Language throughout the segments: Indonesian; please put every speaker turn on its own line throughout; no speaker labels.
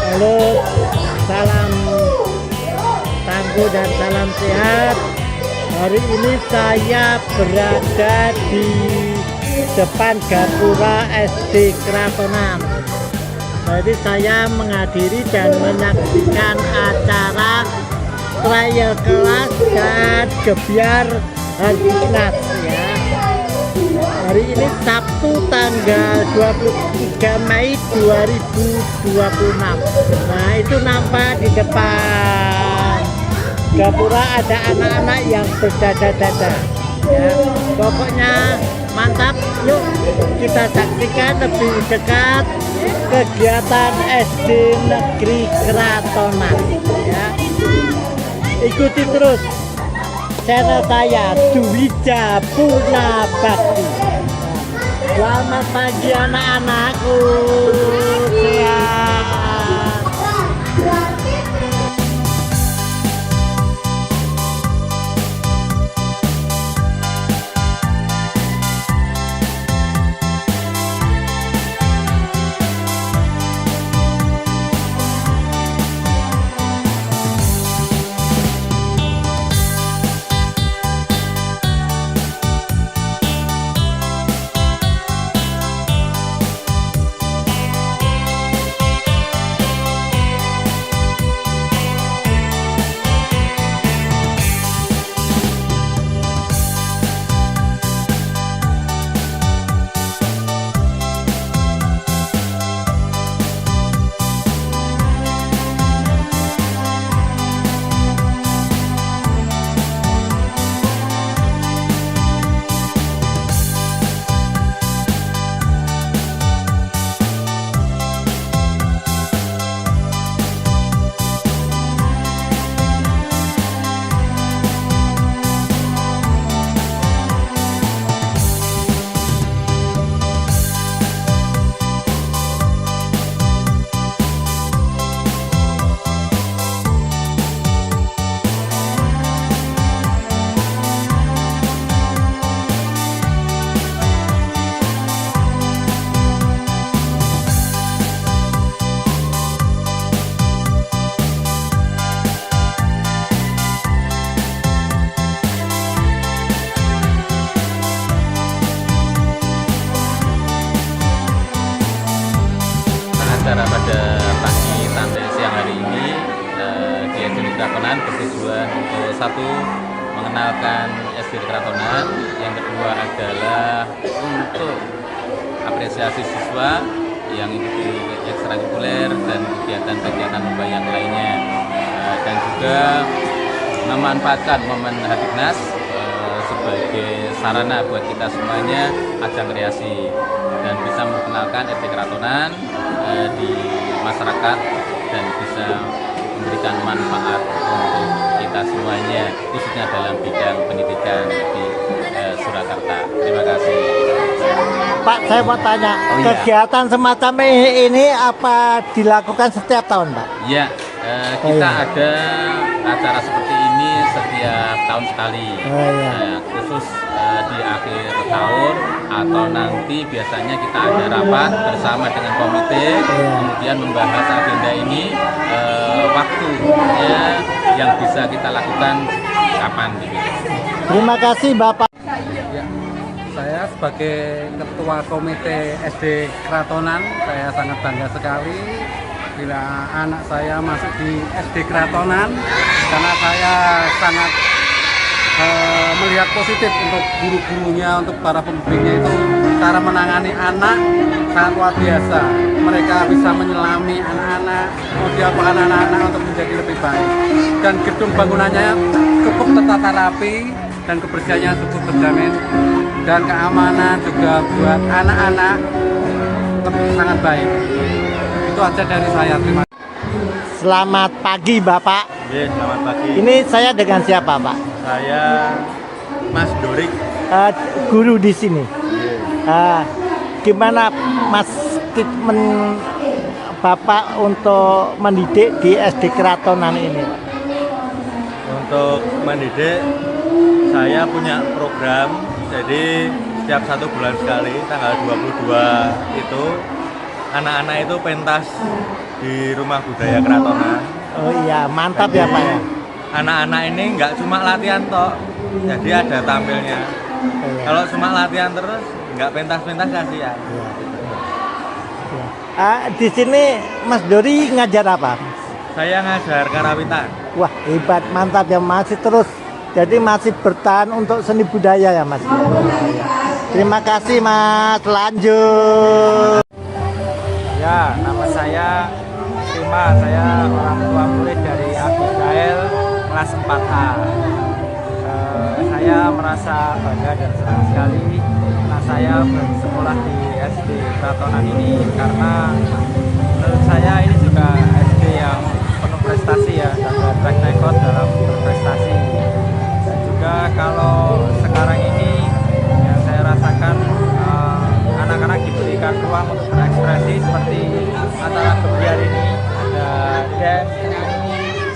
Halo, salam tangguh dan salam sehat. Hari ini saya berada di depan Gapura SD Kratonan. Jadi saya menghadiri dan menyaksikan acara trial kelas dan gebyar Hardinas ya. Hari ini Sabtu tanggal 23 Mei 2026. Nah, itu nampak di depan Gapura ada anak-anak yang berdada-dada ya. Pokoknya mantap. Yuk kita saksikan lebih dekat kegiatan SD Negeri Kratonan ya. Ikuti terus channel saya Duwija Purnabakti. Selamat pagi anak-anakku, sehat.
Acara pada pagi sampai siang hari ini di SD Kratonan bertujuan untuk satu mengenalkan SD Kratonan, yang kedua adalah untuk apresiasi siswa yang ikuti ekstrakurikuler dan kegiatan-kegiatan lomba yang lainnya, dan juga memanfaatkan momen Hardinas sebagai sarana buat kita semuanya ajang kreasi dan bisa memperkenalkan SD Kratonan di masyarakat dan bisa memberikan manfaat untuk kita semuanya, khususnya dalam bidang pendidikan di Surakarta. Terima kasih.
Pak, saya mau tanya, kegiatan semacam ini apa dilakukan setiap tahun, Pak?
Ya, kita ada acara seperti ini setiap tahun sekali, khusus di akhir tahun atau nanti biasanya kita ada rapat bersama dengan komite, kemudian membahas agenda ini, waktunya yang bisa kita lakukan kapan gitu.
Terima kasih Bapak.
Ya, saya sebagai Ketua Komite SD Kratonan, saya sangat bangga sekali bila anak saya masuk di SD Kratonan, karena saya sangat melihat positif untuk guru-gurunya, untuk para pembimbingnya itu cara menangani anak sangat luar biasa. Mereka bisa menyelami anak-anak, memodialkan anak-anak untuk menjadi lebih baik. Dan gedung bangunannya cukup tertata rapi dan kebersihannya cukup terjamin, dan keamanan juga buat anak-anak sangat baik. Itu aja dari saya. Terima kasih.
Selamat pagi Bapak.
Ya, selamat pagi.
Ini saya dengan siapa Pak?
Saya Mas Dorik.
Guru di sini. Gimana Mas komitmen Bapak untuk mendidik di SD Kratonan ini?
Untuk mendidik, saya punya program. Jadi setiap 1 bulan sekali, tanggal 22 itu anak-anak itu pentas di Rumah Budaya Kratonan.
Oh iya, mantap ya Pak ya.
Anak-anak ini nggak cuma latihan toh, jadi ada tampilnya.
Iya.
Kalau cuma latihan terus nggak pentas-pentas kasihan.
Iya. Di sini Mas Dori ngajar apa?
Saya ngajar karawitan.
Wah hebat, mantap ya, masih terus. Jadi masih bertahan untuk seni budaya ya Mas. Terima kasih Mas, lanjut.
Ya, nama saya Prima, saya orang tua murid dari Abigail kelas 4A. Saya merasa bangga dan senang sekali karena saya bersekolah di SD Kratonan ini, karena menurut saya ini juga SD yang penuh prestasi ya, dan track record dalam berprestasi. Dan juga kalau sekarang ini yang saya rasakan anak-anak diberikan ruang untuk berekspresi seperti acara kebiar ini, ada dance,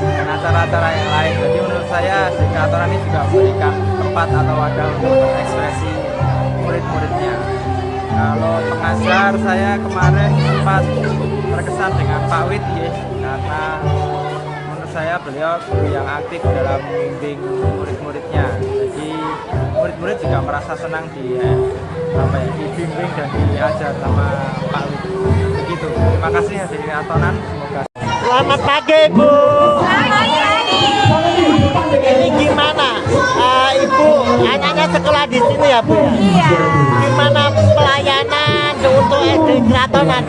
dan acara-acara yang lain. Jadi menurut saya SD Kratonan ini juga memberikan tempat atau wadah untuk berekspresi murid-muridnya. Kalau pengajar, saya kemarin sempat terkesan dengan Pak Wid ya, karena menurut saya beliau guru yang aktif dalam membimbing murid-muridnya. Jadi murid-murid juga merasa senang dibimbing dan diajar sama Pak Wid. Begitu. Terima kasih ya dari Kratonan. Semoga.
Selamat pagi Bu. Ini gimana? Ibu, anaknya sekolah di sini ya Bu?
Iya.
Gimana pelayanan untuk SD Kratonan?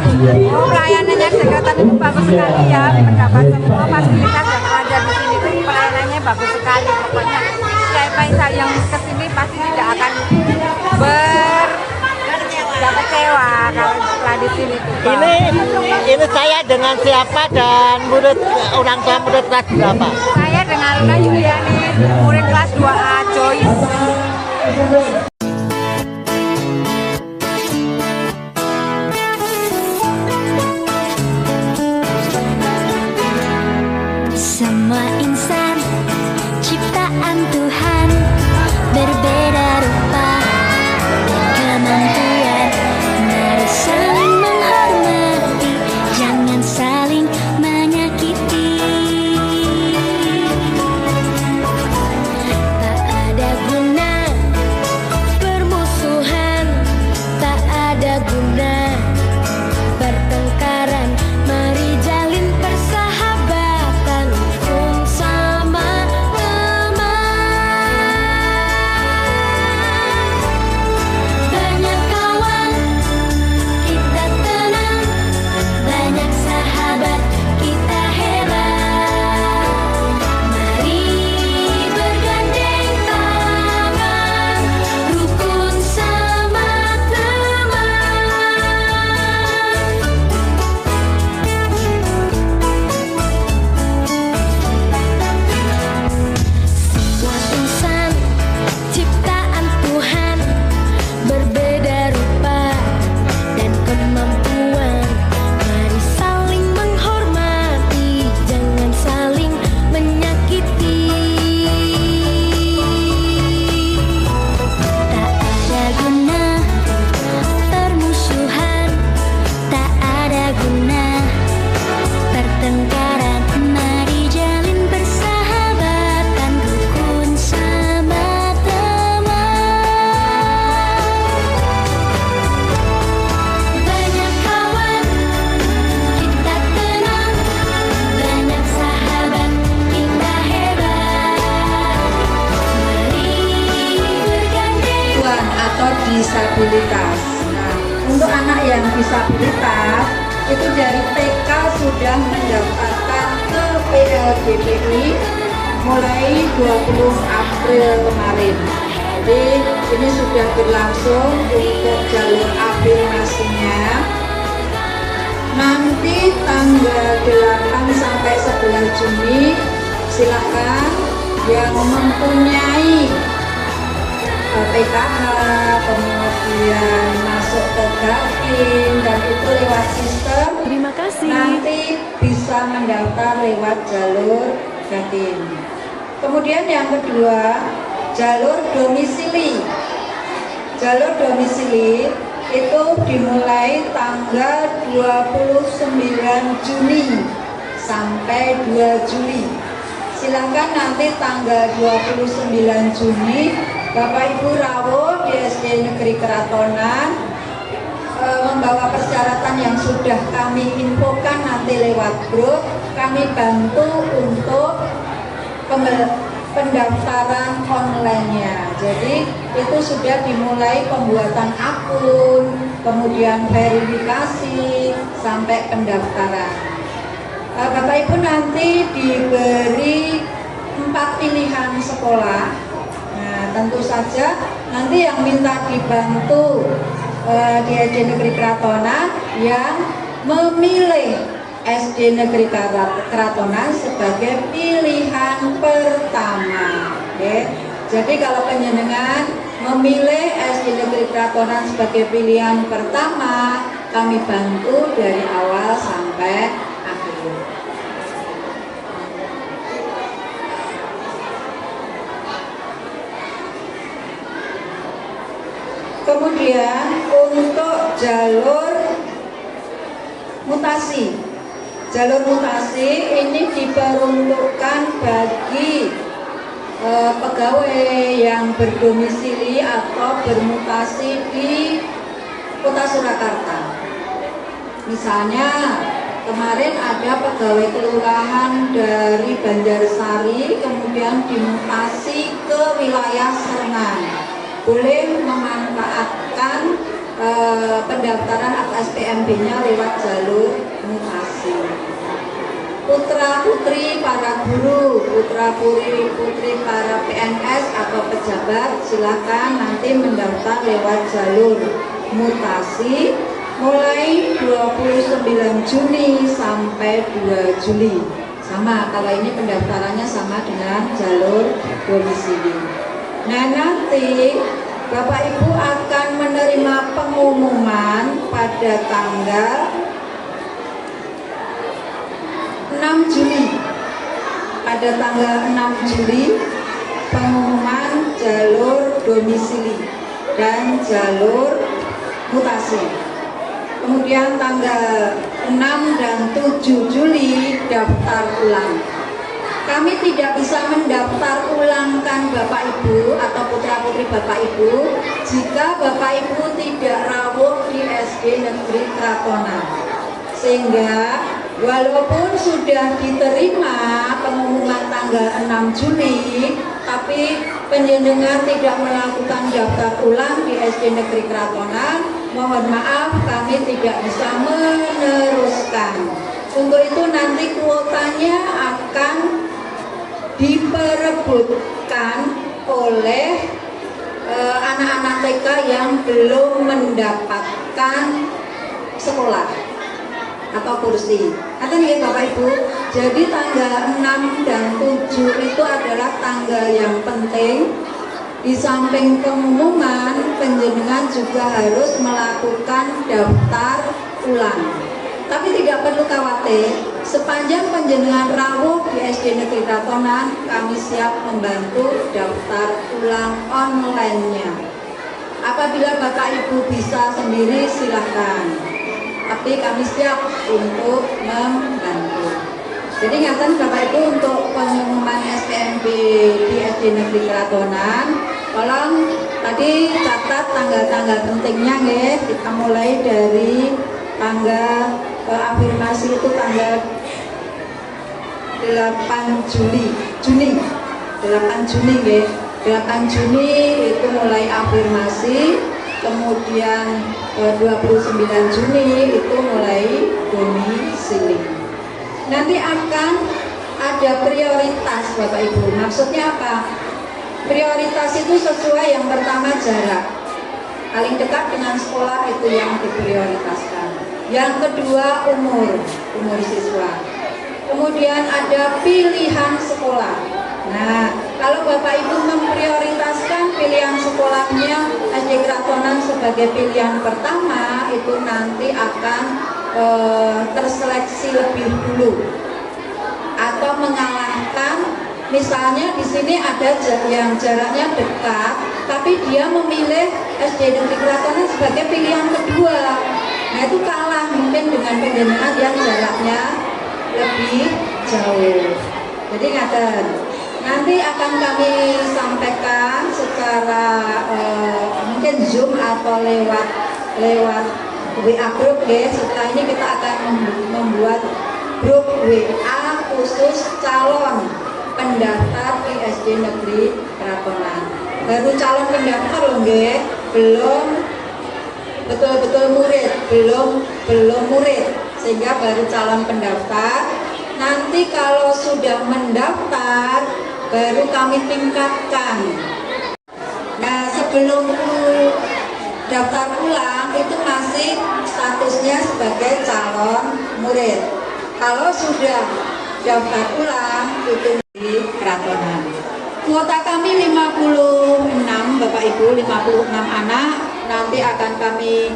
Pelayanannya kesehatan itu bagus sekali ya, mendapat semua fasilitas yang ada di sini itu pelayanannya bagus sekali. Pokoknya siapa yang kesini pasti tidak akan kecewa kalau setelah di sini.
Ini saya dengan siapa dan murid orang tua murid kelas berapa?
Saya dengan Luna Yuliani, murid kelas 2A Joyce.
Semua insan ciptaan Tuhan berbeda rupa dan kemampuan. Mari saling menghormati, jangan saling menyakiti. Tak ada guna permusuhan, tak ada guna pertengkaran. Mari jalin persahabatan, rukun sama teman. Banyak kawan, kita tenang. Banyak sahabat, kita hebat. Mari bergandeng tangan, rukun sama teman. Semua insan ciptaan Tuhan berbeda rupa dan kemampuan. Mari saling menghormati, jangan saling menyakiti. Tak ada guna permusuhan, tak ada guna pertengkaran. Mari jalin persahabatan, rukun sama teman. Banyak kawan, kita tenang. Banyak sahabat, kita hebat. Mari bergandeng.
Gangguan atau disabilitas. Nah, untuk anak yang disabilitas itu dari TK sudah mendaftarkan ke PLDPI mulai 20 April kemarin. Jadi ini sudah berlangsung untuk jalur afirmasinya. Nanti tanggal 8 sampai 11 Juni silakan yang mempunyai PKH, kemudian masuk ke Gapin, dan itu lewat sistem.
Terima kasih.
Nanti bisa mendaftar lewat jalur Gapin. Kemudian yang kedua, jalur domisili. Jalur domisili
itu dimulai tanggal 29 Juni sampai 2 Juli. Silakan nanti tanggal 29 Juni Bapak Ibu rawuh di SD Negeri Keratonan membawa persyaratan yang sudah kami infokan nanti lewat grup. Kami bantu untuk pendaftaran online-nya. Jadi itu sudah dimulai pembuatan akun, kemudian verifikasi sampai pendaftaran. Bapak Ibu nanti diberi 4 pilihan sekolah. Nah, tentu saja nanti yang minta dibantu di SD Negeri Keratonan yang memilih SD Negeri Keratonan sebagai pilihan pertama. Oke. Jadi kalau penjenengan memilih SD Negeri Keratonan sebagai pilihan pertama, kami bantu dari awal sampai akhir. Kemudian untuk jalur mutasi ini diperuntukkan bagi pegawai yang berdomisili atau bermutasi di Kota Surakarta. Misalnya kemarin ada pegawai kelurahan dari Banjarsari kemudian dimutasi ke wilayah Serengan, boleh memanfaatkan pendaftaran atau SPMB-nya lewat jalur mutasi. Putra putri para guru, putra putri para PNS atau pejabat, silakan nanti mendaftar lewat jalur mutasi mulai 29 Juni sampai 2 Juli. Sama, kalau ini pendaftarannya sama dengan jalur domisili. Nah, nanti Bapak Ibu akan menerima pengumuman pada tanggal 6 Juli. Pada tanggal 6 Juli pengumuman jalur domisili dan jalur mutasi. Kemudian tanggal 6 dan 7 Juli daftar ulang. Kami tidak bisa mendaftar ulangkan Bapak Ibu atau putra-putri Bapak Ibu jika Bapak Ibu tidak rawuh di SD Negeri Keratonan. Sehingga walaupun sudah diterima pengumuman tanggal 6 Juli, tapi penjenengan tidak melakukan daftar ulang di SD Negeri Keratonan, mohon maaf kami tidak bisa meneruskan. Untuk itu nanti kuotanya akan diperebutkan oleh anak-anak TK yang belum mendapatkan sekolah atau kursi. Kata nih Bapak Ibu, jadi tanggal 6 dan 7 itu adalah tanggal yang penting. Di samping pengumuman, penjenengan juga harus melakukan daftar ulang. Tapi tidak perlu khawatir, sepanjang penjenengan rawuh di SD Negeri Keratonan, kami siap membantu daftar ulang online-nya. Apabila Bapak Ibu bisa sendiri silahkan, tapi kami siap untuk membantu. Jadi ingatan Bapak Ibu untuk pengumuman SPMB di SD Negeri Keratonan, tolong tadi catat tanggal-tanggal pentingnya ya. Kita mulai dari tanggal afirmasi itu tanggal 8 Juni ya. 8 Juni itu mulai afirmasi, kemudian 29 Juni itu mulai domisili. Nanti akan ada prioritas Bapak Ibu. Maksudnya apa? Prioritas itu sesuai yang pertama jarak. Paling dekat dengan sekolah itu yang diprioritaskan. Yang kedua umur siswa. Kemudian ada pilihan sekolah. Nah, kalau Bapak Ibu memprioritaskan pilihan sekolahnya SD Keratonan sebagai pilihan pertama, itu nanti akan terseleksi lebih dulu atau mengalahkan. Misalnya di sini ada yang jaraknya dekat tapi dia memilih SD Negeri Keratonan sebagai pilihan kedua. Nah itu kalah mungkin dengan penjenengan yang jaraknya lebih jauh. Jadi ngaten. Nanti akan kami sampaikan secara mungkin Zoom atau lewat WA group ya. Setelah ini kita akan membuat grup WA khusus calon pendaftar di SD Negeri Keratonan. Baru calon pendaftar loh nggih, belum betul-betul murid, belum murid, sehingga baru calon pendaftar. Nanti kalau sudah mendaftar baru kami tingkatkan. Nah, sebelum daftar ulang itu masih statusnya sebagai calon murid. Kalau sudah daftar ulang itu di Keratonan. Kuota kami 56 Bapak Ibu, 56 anak. Nanti akan kami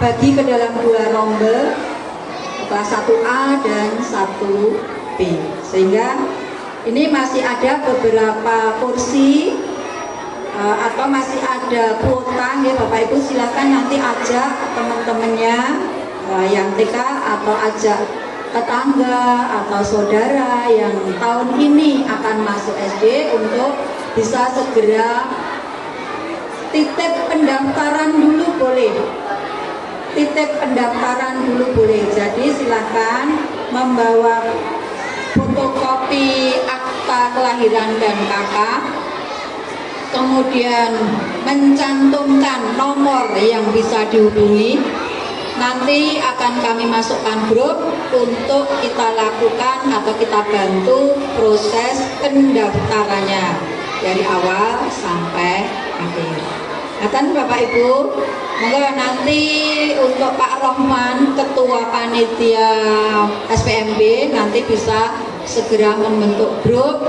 bagi ke dalam 2 rombel, kelas 1A dan 1B. Sehingga ini masih ada beberapa kursi atau masih ada kuota ya Bapak Ibu, silakan nanti ajak teman-temannya yang TK atau ajak tetangga atau saudara yang tahun ini akan masuk SD untuk bisa segera titip pendaftaran dulu boleh. Titip pendaftaran dulu boleh. Jadi silakan membawa fotokopi akta kelahiran dan KK, kemudian mencantumkan nomor yang bisa dihubungi. Nanti akan kami masukkan grup untuk kita lakukan atau kita bantu proses pendaftarannya dari awal sampai akhir. Nah kan Bapak Ibu, monggo nanti untuk Pak Rohman, Ketua Panitia SPMB, nanti bisa segera membentuk grup.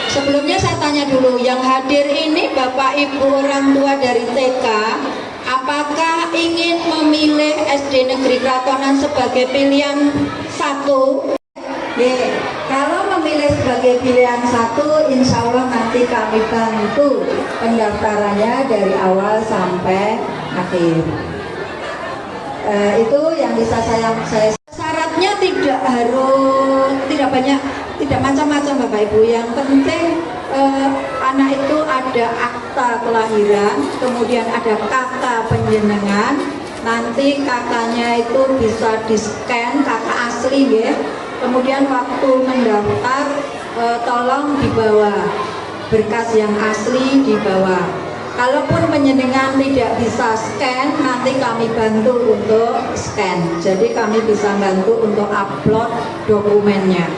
Sebelumnya saya tanya dulu, yang hadir ini Bapak Ibu orang tua dari TK, apakah ingin memilih SD Negeri Keratonan sebagai pilihan 1? Kalau memilih sebagai pilihan 1, insya Allah nanti kami bantu pendaftarannya dari awal sampai akhir. Itu yang bisa saya syaratnya tidak banyak, tidak macam-macam Bapak Ibu. Yang penting anak itu ada akta kelahiran, kemudian ada kakak penjenengan. Nanti kakaknya itu bisa di scan, kakak asli ya. Kemudian waktu mendaftar tolong dibawa berkas yang asli dibawa. Kalaupun penjenengan tidak bisa scan, nanti kami bantu untuk scan. Jadi kami bisa bantu untuk upload dokumennya.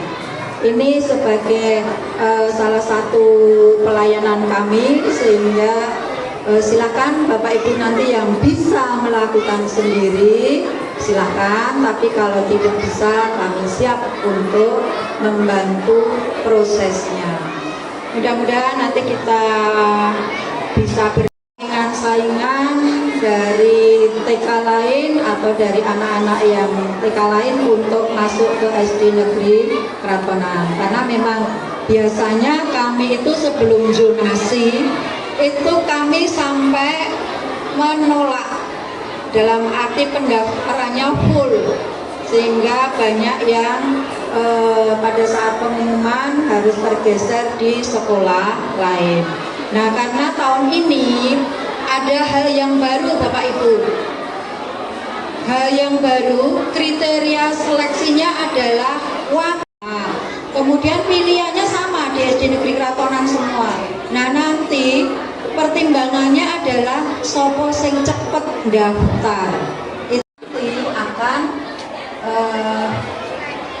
Ini sebagai salah satu pelayanan kami, sehingga silakan Bapak Ibu nanti yang bisa melakukan sendiri silakan, tapi kalau tidak bisa kami siap untuk membantu prosesnya. Mudah-mudahan nanti kita bisa bersaingan dari TK lain atau dari anak-anak yang TK lain untuk masuk ke SD Negeri Keratonan. Karena memang biasanya kami itu sebelum zonasi itu kami sampai menolak, dalam arti pendaftarannya full, sehingga banyak yang pada saat pengumuman harus tergeser di sekolah lain. Nah, karena tahun ini ada hal yang baru Bapak Ibu. Hal yang baru, kriteria seleksinya adalah warna. Kemudian pilihannya sama di SD Negeri Keratonan semua. Nah, nanti pertimbangannya adalah sopo sing cepet daftar. Itu akan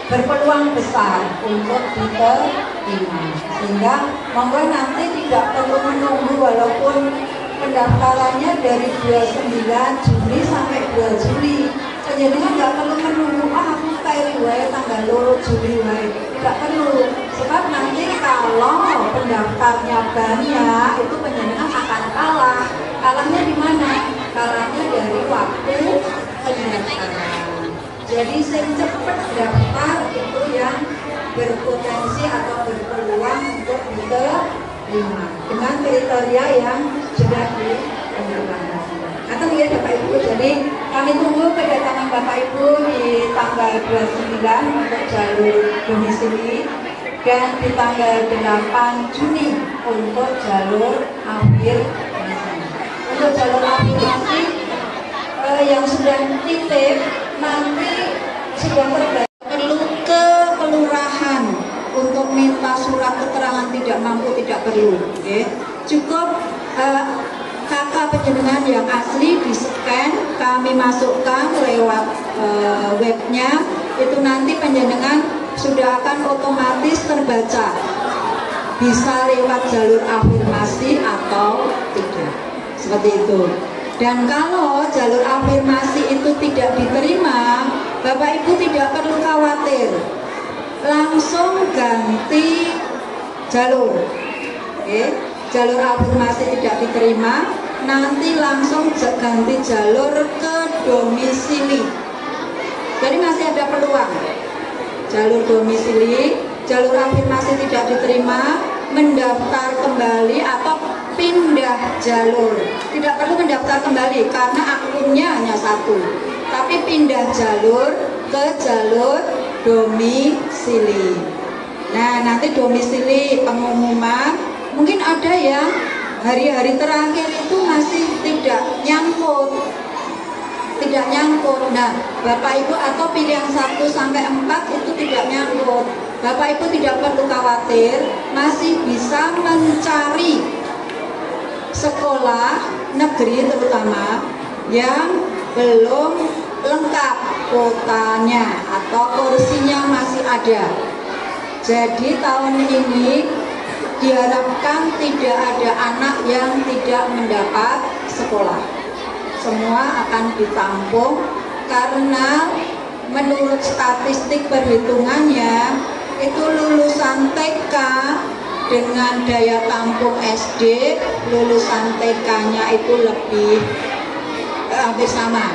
berpeluang besar untuk diterima. Sehingga monggo nanti tidak perlu menunggu, walaupun pendaftarannya dari 29 Juli sampai 2 Juli. Jadi nggak perlu menunggu, aku kayak tanggal 2 Juli tidak perlu. Sebab nanti kalau pendaftarnya banyak, itu penjenengan akan kalah. Kalahnya di mana? Kalahnya dari waktu pendaftaran. Jadi yang cepat daftar itu yang berpotensi atau berpeluang untuk untuk diterima dengan kriteria yang sudah diimplementasikan. Atau ya Bapak Ibu, jadi kami tunggu kedatangan Bapak Ibu di tanggal 29 untuk jalur domisili dan di tanggal 8 Juni untuk jalur afirmasi. Untuk jalur afirmasi yang sudah titip nanti sudah perlu ke kelurahan untuk minta surat keterangan tidak mampu, tidak perlu. Okay. Cukup kakak penjenengan yang asli di scan, kami masukkan lewat webnya, itu nanti penjenengan sudah akan otomatis terbaca, bisa lewat jalur afirmasi atau tidak, seperti itu. Dan kalau jalur afirmasi itu tidak diterima, Bapak Ibu tidak perlu khawatir, langsung ganti jalur. Oke, jalur afirmasi tidak diterima, nanti langsung ganti jalur ke domisili. Jadi masih ada peluang. Jalur domisili, jalur afirmasi tidak diterima, mendaftar kembali atau pindah jalur. Tidak perlu mendaftar kembali karena akunnya hanya satu, tapi pindah jalur ke jalur domisili. Nah, nanti domisili pengumuman, mungkin ada yang hari-hari terakhir itu masih tidak nyangkut. Nah, Bapak Ibu atau pilihan 1 sampai 4 itu tidak nyangkut. Bapak Ibu tidak perlu khawatir, masih bisa mencari sekolah negeri terutama yang belum lengkap kuotanya atau kursinya masih ada. Jadi tahun ini diharapkan tidak ada anak yang tidak mendapat sekolah. Semua akan ditampung karena menurut statistik perhitungannya itu lulusan TK dengan daya tampung SD, lulusan TK-nya itu lebih hampir sama.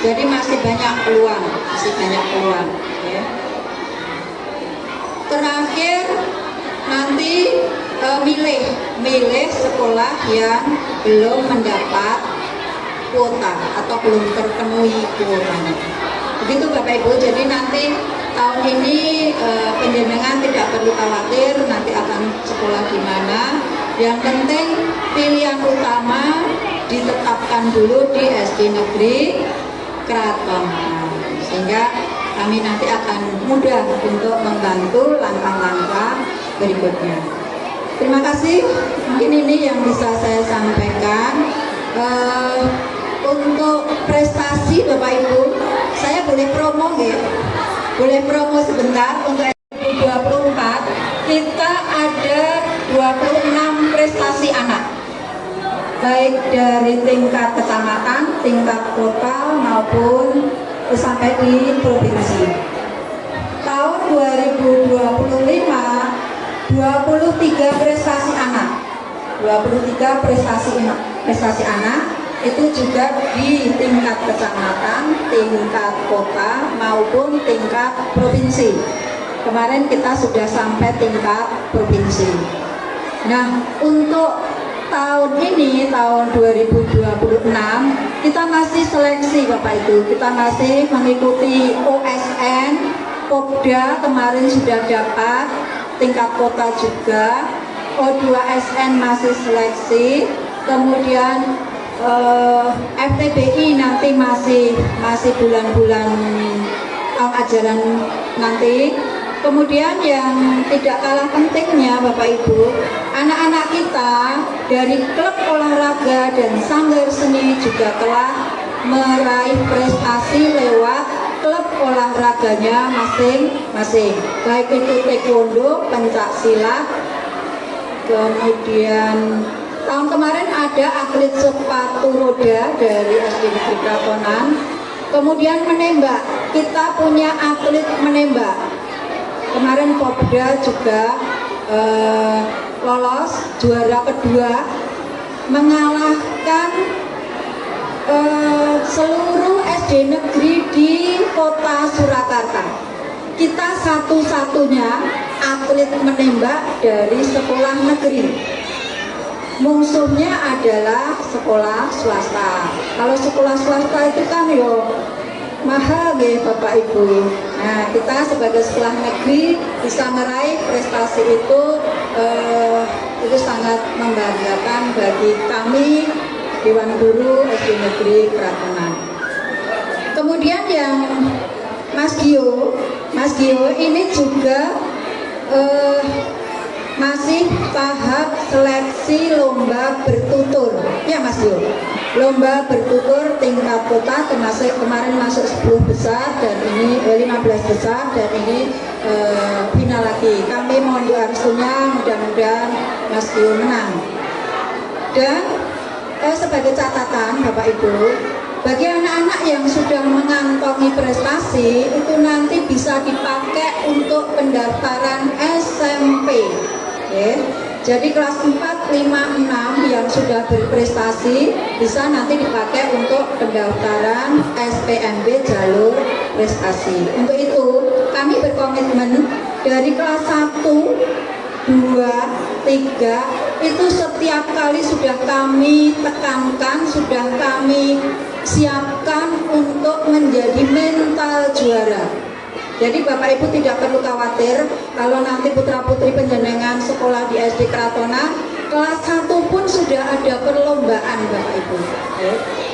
Jadi masih banyak peluang, ya. Terakhir nanti milih sekolah yang belum mendapat kuota atau belum terpenuhi kuotanya. Begitu Bapak Ibu. Jadi nanti tahun ini penjenengan tidak perlu khawatir nanti akan sekolah di mana. Yang penting pilihan utama ditetapkan dulu di SD Negeri Kratonan, sehingga kami nanti akan mudah untuk membantu langkah-langkah berikutnya. Terima kasih. Mungkin ini yang bisa saya sampaikan. Untuk prestasi Bapak Ibu, saya boleh promo ya? Boleh promo sebentar. Untuk 2024 kita ada 26 prestasi anak, baik dari tingkat kecamatan, tingkat kota maupun sampai di provinsi. Tahun 2025 23 prestasi anak, 23 prestasi anak itu juga di tingkat kecamatan, tingkat kota maupun tingkat provinsi. Kemarin kita sudah sampai tingkat provinsi. Nah, untuk tahun ini, tahun 2026, kita masih seleksi Bapak Ibu. Kita masih mengikuti OSN, Popda kemarin sudah dapat, tingkat kota juga, O2SN masih seleksi, kemudian FTBI nanti masih bulan-bulan tahun ajaran nanti. Kemudian yang tidak kalah pentingnya Bapak Ibu, anak-anak kita dari klub olahraga dan sanggar seni juga telah meraih prestasi lewat klub olahraganya masing-masing, baik itu taekwondo, pencak silat, kemudian tahun kemarin ada atlet sepatu roda dari SD Negeri Kratonan, kemudian menembak, kita punya atlet menembak. Kemarin Popda juga lolos juara kedua, mengalahkan seluruh SD negeri di kota Surakarta. Kita satu-satunya atlet menembak dari sekolah negeri. Musuhnya adalah sekolah swasta. Kalau sekolah swasta itu kan yo mahal ya Bapak Ibu. Nah, kita sebagai sekolah negeri bisa meraih prestasi itu sangat membanggakan bagi kami Dewan Guru SD Negeri Kratonan. Kemudian yang Mas Gio ini juga masih tahap seleksi lomba bertutur, ya Mas Gio. Lomba bertutur tingkat kota termasuk kemarin masuk 10 besar dan ini 15 besar dan ini final lagi. Kami mohon doa restunya, mudah-mudahan Mas Gio menang. Dan sebagai catatan Bapak Ibu, bagi anak-anak yang sudah mengantongi prestasi itu nanti bisa dipakai untuk pendaftaran SMP. Okay. Jadi kelas 4, 5, 6 yang sudah berprestasi bisa nanti dipakai untuk pendaftaran SPMB jalur prestasi. Untuk itu kami berkomitmen dari kelas 1, 2, 3 itu setiap kali sudah kami tekankan, sudah kami siapkan untuk menjadi mental juara. Jadi Bapak Ibu tidak perlu khawatir kalau nanti putra-putri penjenengan sekolah di SD Kratonan kelas 1 pun sudah ada perlombaan Bapak Ibu.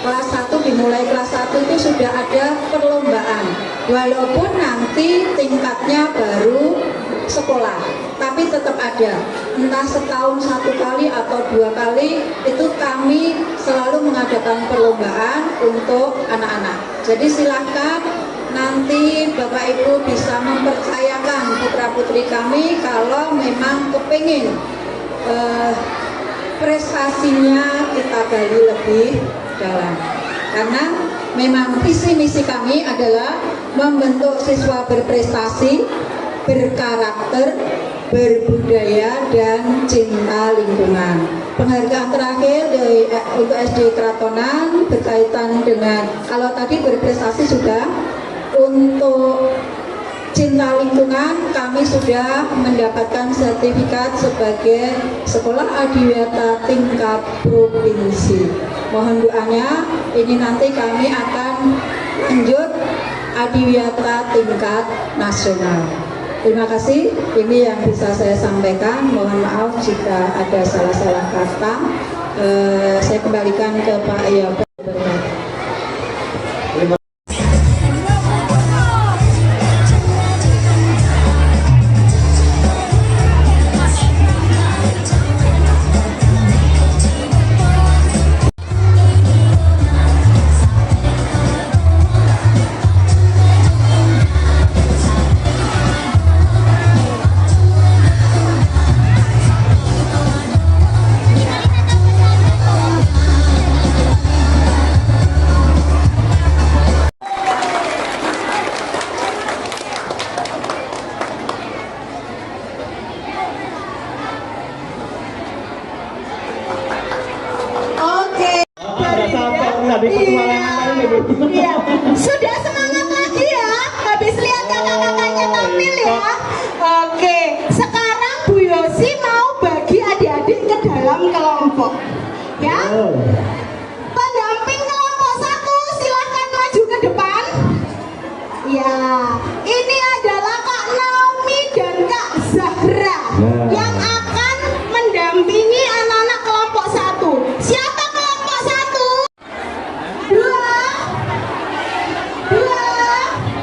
Kelas 1 dimulai kelas 1 itu sudah ada perlombaan. Walaupun nanti tingkatnya baru sekolah, tapi tetap ada. Entah setahun 1 kali atau 2 kali itu kami selalu mengadakan perlombaan untuk anak-anak. Jadi silahkan nanti Bapak Ibu bisa mempercayakan putra-putri kami kalau memang kepingin prestasinya kita gali lebih dalam. Karena memang visi misi kami adalah membentuk siswa berprestasi, berkarakter, berbudaya, dan cinta lingkungan. Penghargaan terakhir dari untuk SD Kratonan berkaitan dengan, kalau tadi berprestasi sudah, untuk cinta lingkungan kami sudah mendapatkan sertifikat sebagai sekolah adiwiyata tingkat provinsi. Mohon doanya, ini nanti kami akan lanjut adiwiyata tingkat nasional. Terima kasih, ini yang bisa saya sampaikan. Mohon maaf jika ada salah-salah kata. Saya kembalikan ke Pak Yoga.
Iya, sudah semangat lagi ya, habis lihat kakak-kakaknya tampil ya. Oke, sekarang Bu Yosi mau bagi adik-adik ke dalam kelompok, ya. Pendamping kelompok 1 silahkan maju ke depan. Ya, ini adalah Kak Naomi dan Kak Zahra yang akan mendampingi anak-anak kelompok 1. Siapa kelompok 1? 2,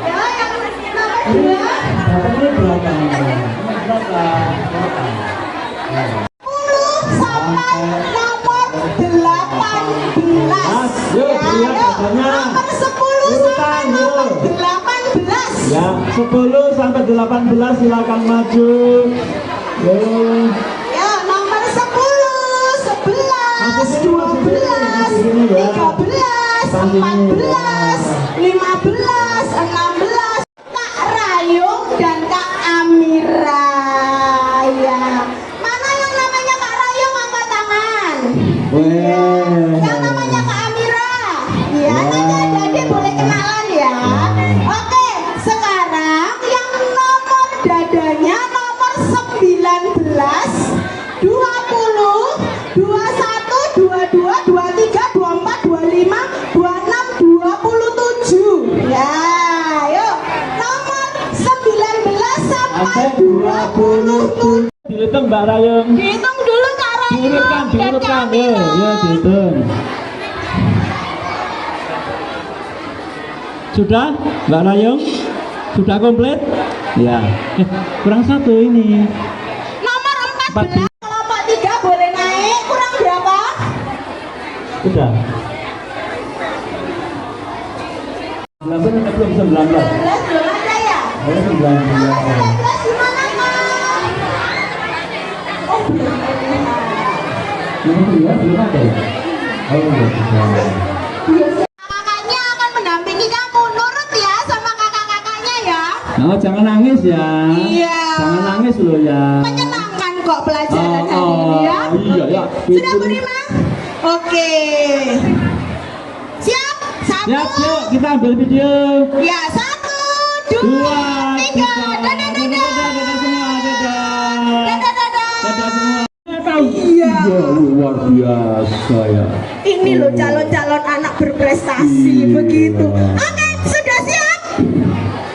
ya, yang nomor 2. 10 sampai nomor 18. Ya, nomor 10 sampai nomor 18.
Ya, 10 sampai 18 silakan maju.
Ya, nomor 10, 11, 12, 13, 14, 15, 16. Kak Rayung dan Kak Amira. Ya. Mana yang namanya Kak Rayung angkat tangan? Yang namanya Kak Amira. Ya, nanti adik-adik boleh kenalan ya. Oke, sekarang yang nomor dadanya nomor
27. Dihitung Mbak Rayung.
Dihitung dulu Kak Rayung.
Diurutkan,
Dan Kamil.
ya dihitung. Sudah Mbak Rayung? Sudah komplit? Ya. Kurang satu ini.
Nomor 14 kelompok 3 boleh naik. Kurang berapa?
Sudah. 19 atau belum 19?
19 belum ada ya?
Oh, 19.
19 gimana Kak? Oh belum.
Belum ada ya? Oh, belum.
Kakaknya akan mendampingi kamu. Nurut ya sama kakak-kakaknya ya.
Oh, jangan nangis ya.
Iya.
Jangan nangis loh ya.
Menyenangkan kok pelajaran hari ini ya.
Iya ya.
Sudah Burima? Oke. Siap? Satu.
Siap, yuk kita ambil video.
Ya, 1, 2, 3. Dadah, dadah.
Dadah semua, dadah.
Dadah, dadah.
Dadah semua.
Iya.
Luar biasa ya.
Ini loh calon-calon anak berprestasi begitu. Oke, sudah siap?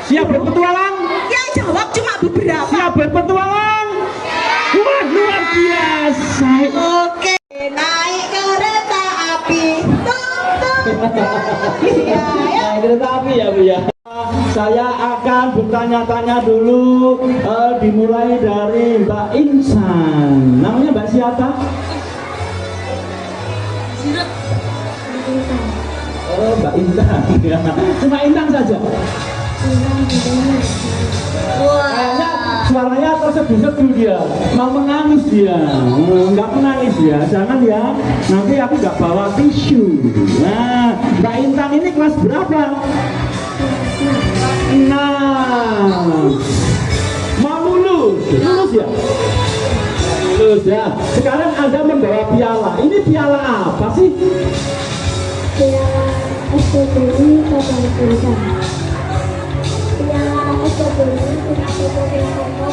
Siap berpetualang?
Yang jawab cuma beberapa.
Siap berpetualang? Wah, luar biasa.
Oke, naik kereta api. Tung, tung, tung. Iya, ya.
Naik kereta api ya Bu ya. Saya akan bertanya-tanya dulu, dimulai dari Mbak Insan. Namanya Mbak siapa? Oh, Mbak Intan. Cuma Intan saja. Kayaknya suaranya terseduh-seduh dia, mau menangis dia. Enggak menangis ya, jangan ya. Nanti aku nggak bawa tisu. Nah, Mbak Intan ini kelas berapa? Nah, mau lulus ya? Lulus ya. Sekarang Anda membawa piala. Ini piala apa sih?
Piala SPBI Kabupaten Bogor. Piala SPBI Kabupaten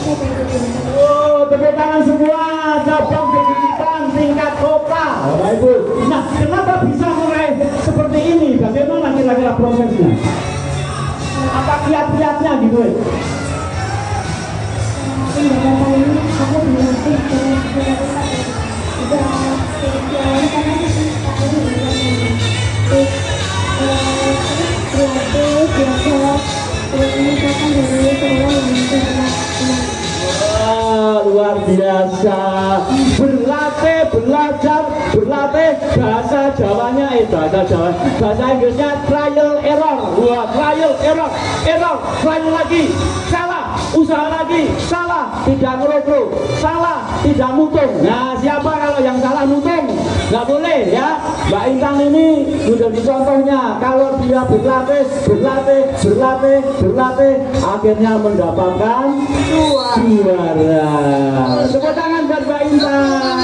Bogor.
Oh, tepuk tangan semua. Cabang pendidikan tingkat kota. Bapak Ibu. Nah, kenapa bisa mulai seperti ini? Bagaimana kira-kira prosesnya? Apa kiat-kiatnya gitu ya?
Beberapa ini aku berlatih dengan beberapa karena
luar biasa. Berlatih bahasa Jawanya bahasa Inggrisnya trial error. Wah, trial error, trial lagi, salah, usaha lagi, salah, tidak ngerokok, salah, tidak mutung. Nah, siapa kalau yang salah mutung? Nggak boleh ya. Mbak Intan ini sudah contohnya, kalau dia berlatih, akhirnya mendapatkan juara. Tepuk tangan buat Mbak Intan.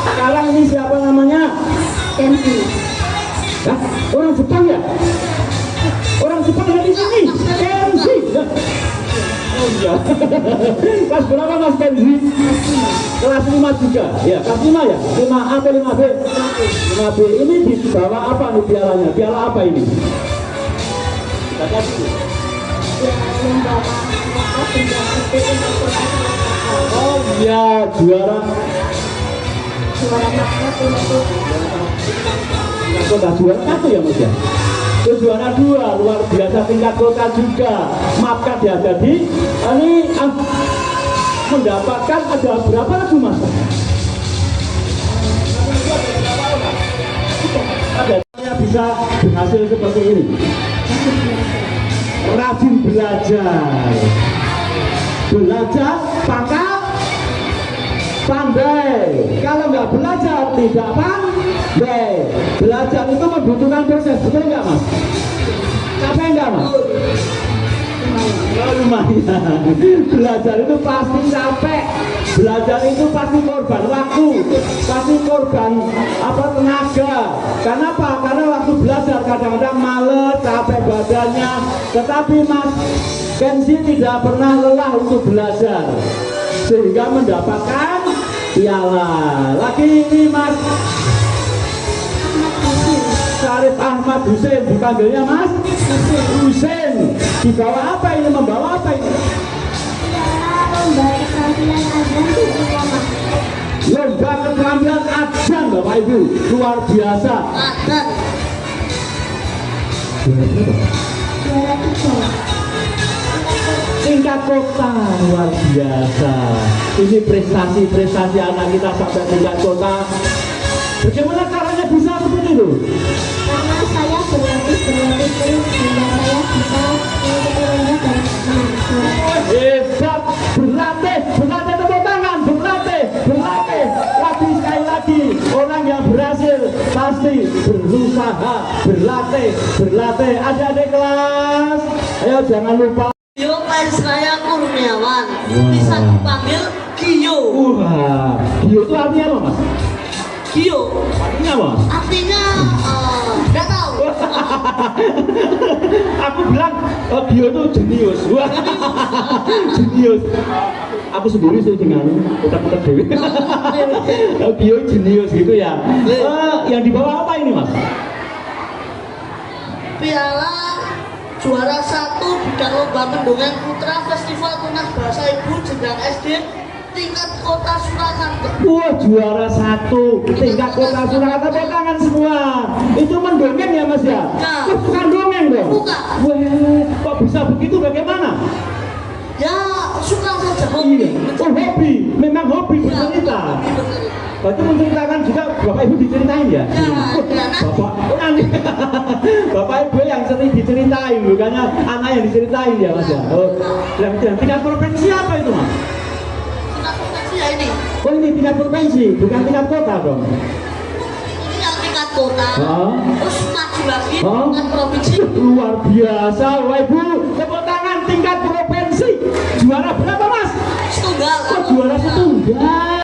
Sekarang ini siapa namanya?
Kenzi.
Hah? Orang Jepang ya? Orang Jepang ada di sini. Kenzi. Oh iya. Kelas berapa Mas Kenzi? Kelas 5 juga. Ya, kelas 5 ya? 5A atau 5B? 5B. Ini dibawa apa nih pialanya? Piala apa ini? Kita kasih. Oh iya, juara kota juara 1 ya Mas ya? Juara 2, luar biasa tingkat kota juga. Maafkan ya, jadi ini mendapatkan ada berapa lagu Mas? Ada yang bisa berhasil seperti ini. Rajin belajar pangkal pandai. Kalau nggak belajar tidak pandai. Belajar itu membutuhkan proses, betul nggak Mas? Capek nggak Mas? Oh, lumayan. Belajar itu pasti capek. Belajar itu pasti korban waktu, pasti korban tenaga. Kenapa? Karena waktu belajar kadang-kadang males, capek badannya. Tetapi Mas Kenzi tidak pernah lelah untuk belajar, sehingga mendapatkan piala. Lagi ini Mas Syarif Ahmad Husin, dipanggilnya Mas Husin. Dibawa apa ini? Membawa apa ini?
keterampilan azan seperti apa?
Lomba keterampilan adzan Bapak Ibu, luar biasa.
Azan.
Juara 3.
Tingkat kota luar biasa. Ini prestasi anak kita sampai tingkat kota. Bagaimana caranya bisa seperti itu?
Karena saya berlatih terus sehingga saya bisa mengikuti lomba dan menang.
Hebat, berlatih tepuk tangan, berlatih, lagi sekali lagi. Orang yang berhasil pasti berusaha, berlatih. Adik-adik kelas, ayo jangan lupa.
Gio fans saya Kurniawan, bisa dipanggil Gio.
Wah, Gio itu artinya apa Mas?
Gio
Artinya apa?
artinya nggak tahu.
Aku bilang Gio itu jenius. Wah, jenius. Aku sendiri sih dengan utak-utak dewi. Gio jenius gitu ya. Yang dibawa apa ini Mas?
Piala juara 1 bidang lomba mendongeng putra Festival Tunas Bahasa Ibu Jenjang SD tingkat kota Surakarta.
Wah, juara 1 tingkat kota Surakarta. Tepuk tangan semua. Itu mendongeng ya Mas ya?
Nah.
Bukan dongeng dong?
Bukan.
Wah, kok bisa begitu, bagaimana?
Ya suka saja hobi.
Oh, hobi, memang hobi bercerita. Berarti menceritakan juga Bapak Ibu diceritain ya? Bapak Ibu yang sering diceritain, bukannya anak yang diceritain ya Mas ya? Oh, yang tingkat provinsi apa itu Mas?
Tingkat provinsi ya ini.
Oh, ini tingkat provinsi, bukan tingkat kota dong?
Ini yang tingkat kota. Terus maju lagi tingkat provinsi.
Luar biasa, Bapak Ibu. Tepuk tangan tingkat provinsi. Juara berapa Mas?
Setunggal.
Oh, juara setunggal.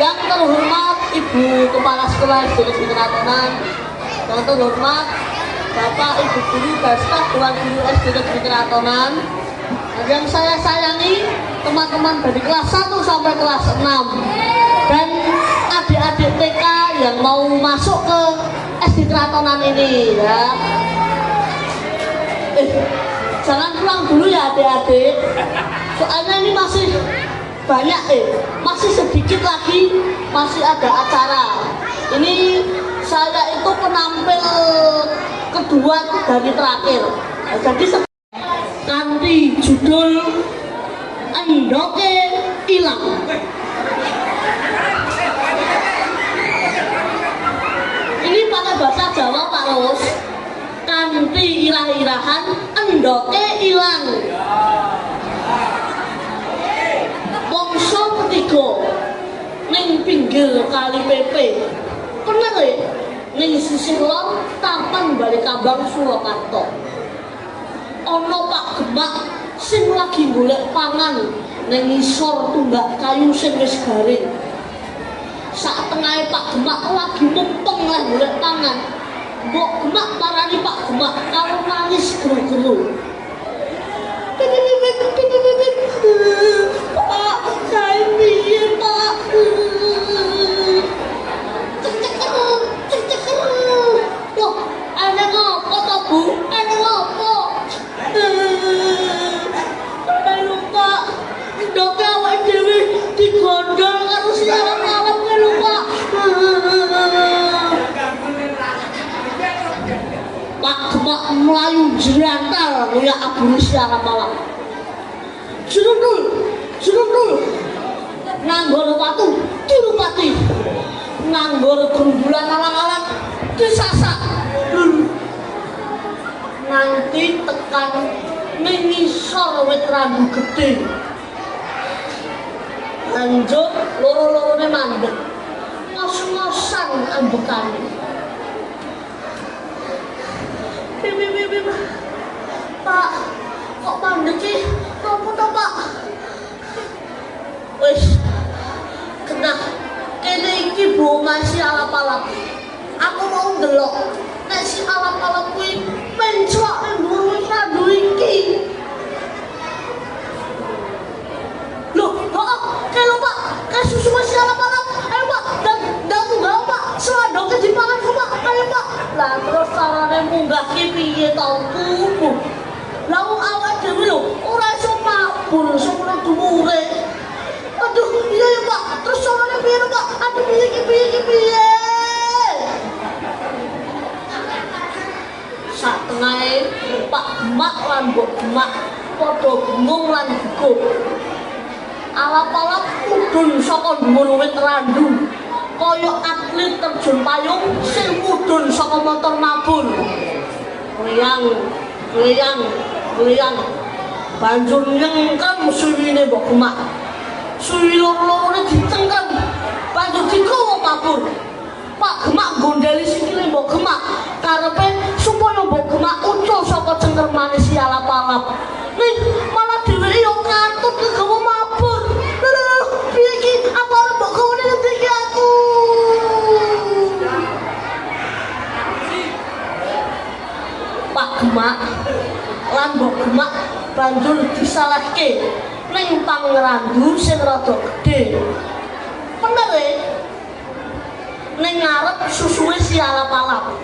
Yang terhormat Ibu Kepala Sekolah SD Negeri Keratonan, yang terhormat Bapak Ibu Guru dan staf Dewan Guru SD Negeri Keratonan, dan yang saya sayangi teman-teman dari kelas 1 sampai kelas 6 dan adik-adik TK yang mau masuk ke SD Keratonan ini ya. Jangan pulang dulu ya adik-adik, soalnya ini masih banyak masih sedikit lagi, masih ada acara. Ini saya itu penampil kedua dari terakhir. Jadi kanthi judul Endoke Ilang. Ini pakai bahasa Jawa Pak Ros. Kanthi irah-irahan endoke ilang. Bangsa ketiga ning pinggir kali PP. Bener ning sisih lor Taman Balikambang Surakarta. Ana Pak Gemak sing lagi golek pangan ning ngisor tumbak kayu sing wis garing. Sak tengahe Pak Gemak lagi mumpeng lah golek pangan. Mbok Gemak marani Pak Gemak karo nangis gero-gero. Pak, saya piye Pak? Cek. Loh, ana ngopo to Bu? Ana ngopo? Ayo Pak, ndoke awake dhewe digondol karo siaran malam ke lho Pak. Pak Gemak melayu jerantal kaya abune siaran malam. Junundul nanggor watu dirupati, nanggor gerumbulan alang-alang disasak. Nanti tekan mengisor wit randu gede, lanjut loro-lorone mandek ngos-ngosan ambekane. Bib. Pak, kok mandek sih? Nopo to Pak? Wis kena kene iki Bu masih alap-alap. Aku mau ndelok nek si alap-alap kuwi mencok ning dhuwur randu iki. Loh, kelo Pak, kayak susu masih alap-alap. Ayo Pak, dan munggah Pak, seladoknya dipangan Pak. Ayo Pak. Lah terus carane munggah ki piye to Bu? Lah awake dhewe lho ora iso mabur semono dhuwure. Aduh, iya ya Pak. Terus carane piye Pak? Aduh piye? Sak tengahe Pak Gemak lan Mbok Gemak padha bingung lan gugup. Alap-alap mudhun saka dhuwur wit randu kaya atlet terjun payung sing mudhun saka motor mabur. Goyang banjur nyengkem suwine Mbok Gemak. Suwi loro-lorone dicengkem banjur digawa mabur. Pak Gemak gondeli sikile Mbok Gemak karepe supaya Mbok Gemak ucul saka cengkemane si alap-alap. Nih malah dheweke yo katut kegawa mabur. Lho, piye iki? Apa arep mbok gawane ngendi iki aku? Pak Gemak lan Mbok Gemak banjur disalahke ning pangrandu sing rada gedhe. Bener ning ngarep susuwe si alap-alap.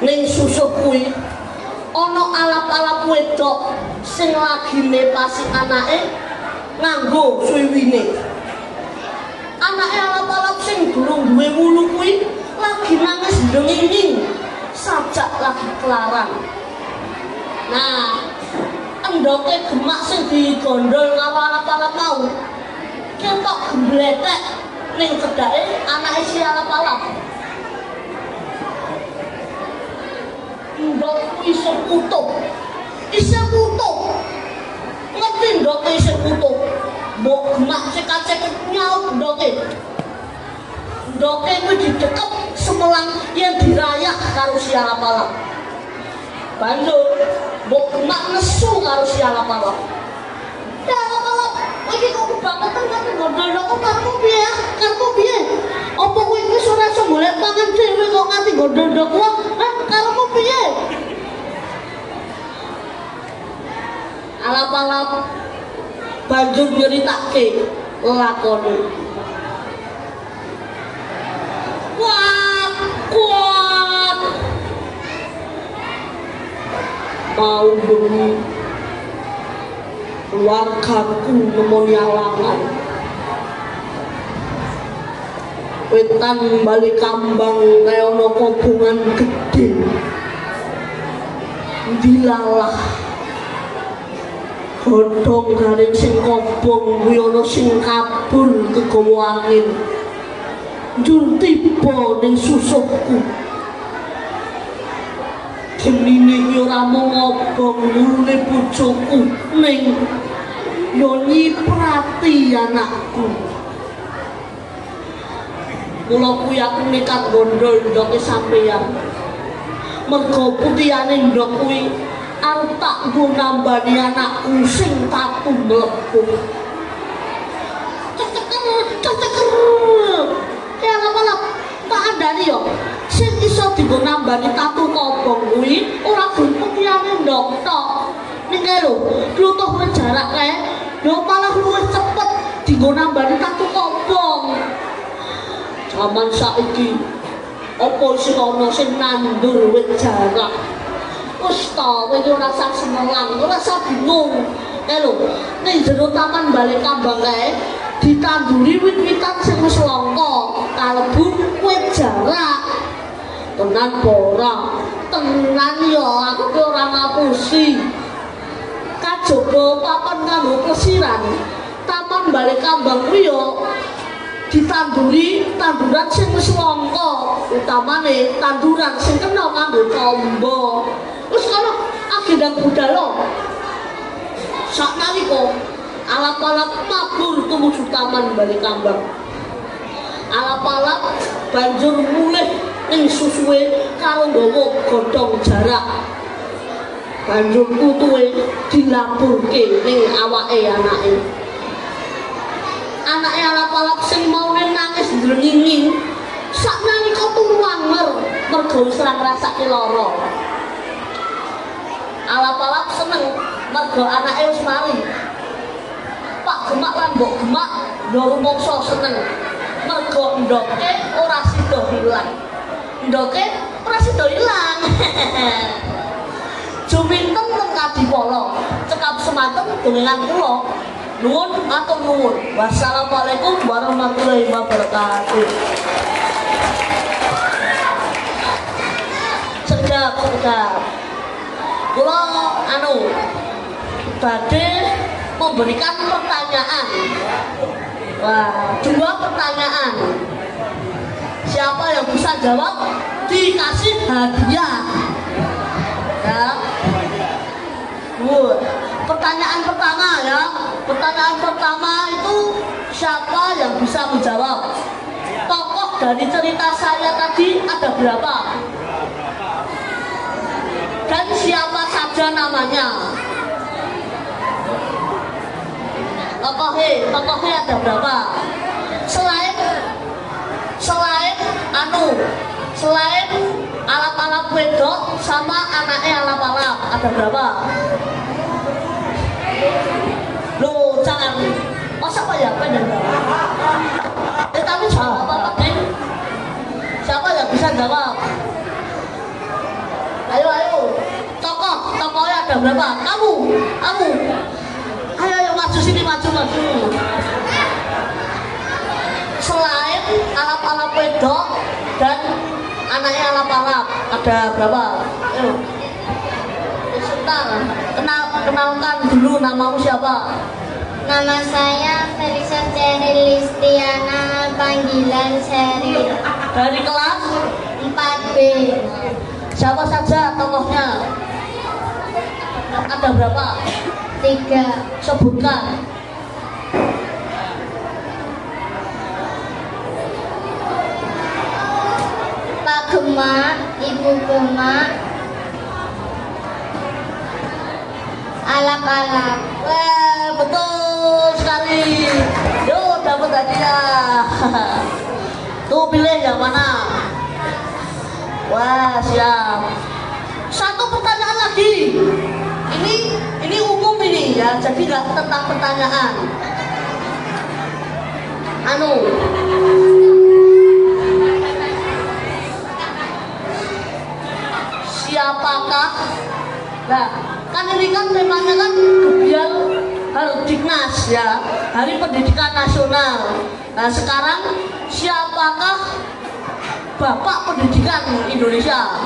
Ning susuh kuwi ana alap-alap wedok sing lagi nepasi anake nganggo suwiwine. Anake alap-alap sing durung duwe wulu kuwi lagi nangis ndenging sajak lagi kelaran. Nah, endoke Gemak sing digondol karo alap-alap mau ketok gembletek ning cedake anake si alap-alap. Ndok isih utuh. Ngerti ndoke isih utuh. Mbok Gemak cekak-cekek nyaut ndoke. Ndoke kuwi didekep semelang yang dirayak karo si alap-alap. banjur mbok gemak nesu karo si alap-alap. Ya alap-alap, iki kok kebangetan kate gondol kok karepmu piye? Karepmu piye? Apa kowe iki ora iso golek pangan dhewe kok nganti gondol wong? Hah, karepmu piye? Alap-alap banjur nyeritake lakone. Kuat mau bengi keluargaku nemoni alangan wetan balik kambang kaya ono kobongan gede dilalah godhong garing sing kobong kuwi ono sing kabur kegawa angin njur tiba ning susukku genine kuwi ora mung ngobong ngurune bojoku ning yo nyiprati anakku. Mula kuwi aku nekat gondol ndoke sampeyan mergo putihane ndok kuwi arep tak nggo nambani anakku sing tatu mlebu. Ya lap-lap tak andani yo sing iso dienggo nambani tatu kobong kuwi ora putihane ndok tok. Ning kae lho, klutuh jarak kae yo malah luwih cepet dienggo nambani tatu kobong. Zaman saiki apa sing ana sing nandur wit jarak? Wis ta, kowe iki ora usah semelang, ora usah bingung. Kae lho, ning jero taman balik kambang kae ditanduri wit-witan sing wis langka kalebu wit jarak. Tenan ora? Tenan ya, aku ki ora ngapusi. Kajaba papan kanggo plesiran. Taman balik kambang kuwi yo ditanduri tanduran sing wis langka, utamane tanduran sing kena kanggo tombo. Wis kono agendang budal. Saknalika alap-alap mabur tumuju taman balik kambang. Alap-alap banjur mulih ning susuwe karo nggawa godhong jarak. Banjur putuhe dilapurke ning awake anake. Anake alap-alap sing maune nangis ndrenginging saknalika turu anger mergo wis ora ngrasake lara. Alap-alap seneng mergo anake wis mari. Pak Gemak lan Mbok Gemak yo rumangsa seneng mergo ndoke ora sida ilang. Ndoke ora sida ilang. Juminten teng Kadipala cekap semanten dongengan kula. Nuwun matur nuwun. Wassalamualaikum warahmatullahi wabarakatuh. Sedap. Kula badhe memberikan pertanyaan. Wah, 2 pertanyaan. Siapa yang bisa jawab dikasih hadiah. Ya. Pertanyaan pertama ya. Pertanyaan pertama itu siapa yang bisa menjawab? Tokoh dari cerita saya tadi ada berapa? Dan siapa saja namanya? Tokohnya ada berapa? Selain alap-alap wedok sama anaknya alap-alap ada berapa? Loh, jangan. Oh, siapa ya? Tapi jawab apa tadi? Siapa yang bisa jawab? Ayo. Tokohnya ada berapa? Kamu. Ayo maju sini, maju. Selain alap-alap wedok dan anaknya alap-alap ada berapa? Ayo. Sebentar. Kenalkan dulu namamu siapa?
Nama saya Felisa Cheryl Listiana, panggilan Cheryl.
Dari kelas
4B.
Siapa saja tokohnya? Ada berapa?
3.
Sebutkan.
Pak Gemak, Ibu Gemak,
Anak-anak. Betul sekali. Yuk dapat hadiah. Tuh pilih yang mana? Wah, siap. Satu pertanyaan lagi. Ini umum ini ya, jadi nggak tentang pertanyaan. Siapakah? Nah, kan ini kan temanya kan Gebial Hardiknas ya, Hari Pendidikan Nasional. Nah, sekarang siapakah Bapak Pendidikan Indonesia?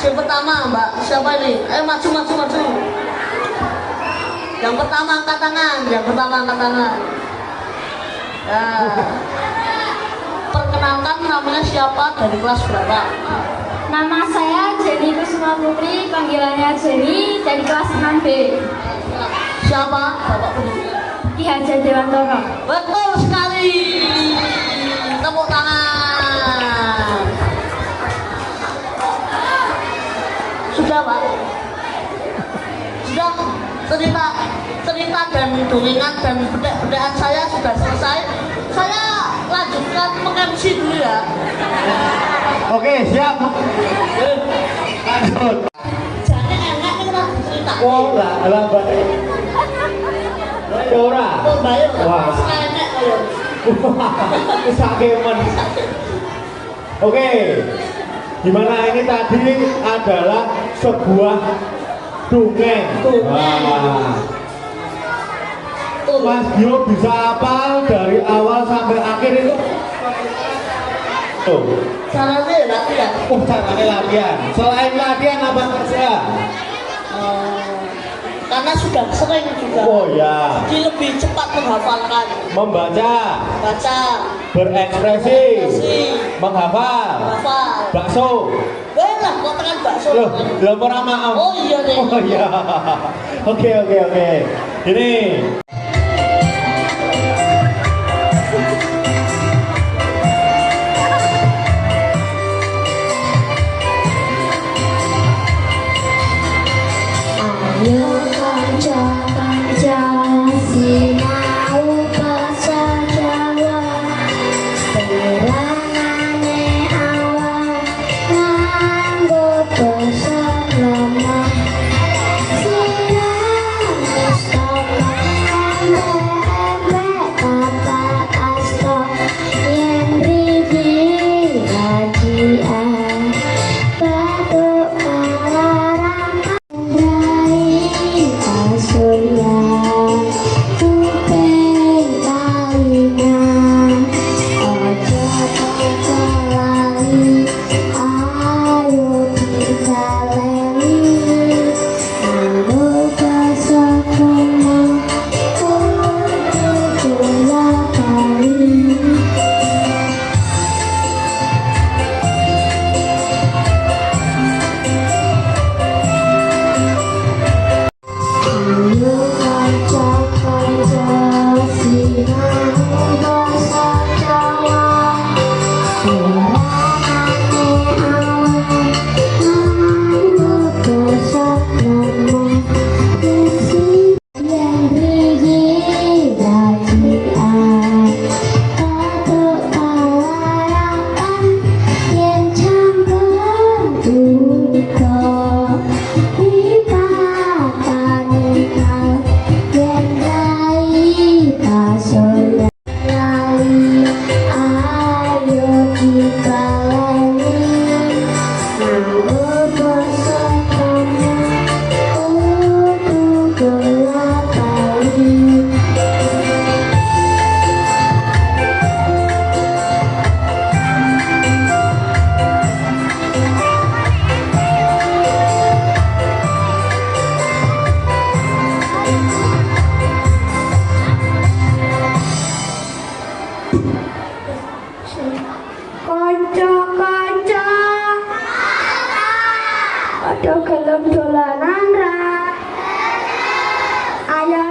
Yang pertama, Mbak, siapa ini? Ayo maju. Yang pertama angkat tangan. Ya. Perkenalkan namanya siapa, dari kelas berapa?
Nama saya Jenny Kusuma Putri, panggilannya Jenny, dari kelas 6B.
Siapa Bapak Pendidikan?
Ki Hajar Dewantoro.
Betul sekali. Tepuk tangan. Sudah, Pak? Sudah cerita dan dongeng dan bedaan saya sudah selesai. Saya lanjutkan meng-MC dulu ya.
Oke, siap. Lanjut.
Jadi enak nih kita cerita.
Oh, lah, Mbak. Ora.
Oh, bayar.
Wah.
Enak ayo.
Kesakeman. Oke. Gimana ini tadi adalah sebuah dongeng. Mas Gio bisa hafal dari awal sampai akhir itu? Tuh.
Caranya latihan.
Oh, caranya latihan. Selain latihan apa saja?
Karena sudah sering juga.
Oh ya.
Jadi lebih cepat menghafalkan.
Membaca.
Baca.
Berekspresi. Menghafal. Bakso.
Lah, kok tekan bakso.
Loh, ora maaf.
Oh iya deh.
Oh iya. Oke. Ini.
Ayo kanca-kanca sinau basa Jawa, terangane awak nganggo basa lemah. Sirang Mustafa embek kata asto yen riji rajian batuk kalarang Surya kuping kalingan ojo koko lali ayo kita leli anu basa kono kula kali. Ayo kanca-kanca sinau basa Jawa, terangane awak nganggo basa lemah. Isi yen riji rajian batuk kalarang yen campur duka. Kanca-kanca padha gelem dolanan ra? Ayo.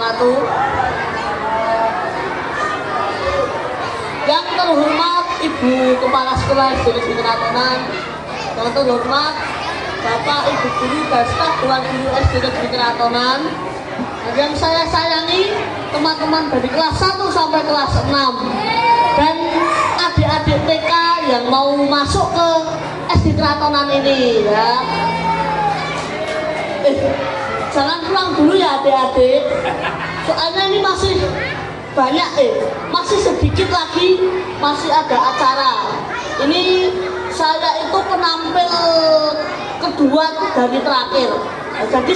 wabarakatuh. Yang terhormat Ibu Kepala Sekolah SD Negeri Keratonan, yang terhormat Bapak Ibu Guru dan staf Dewan Guru SD Negeri Keratonan, dan yang saya sayangi teman-teman dari kelas 1 sampai kelas 6 dan adik-adik TK yang mau masuk ke SD Keratonan ini ya. Jangan pulang dulu ya adik-adik, soalnya ini masih banyak masih sedikit lagi, masih ada acara. Ini saya itu penampil kedua dari terakhir. Jadi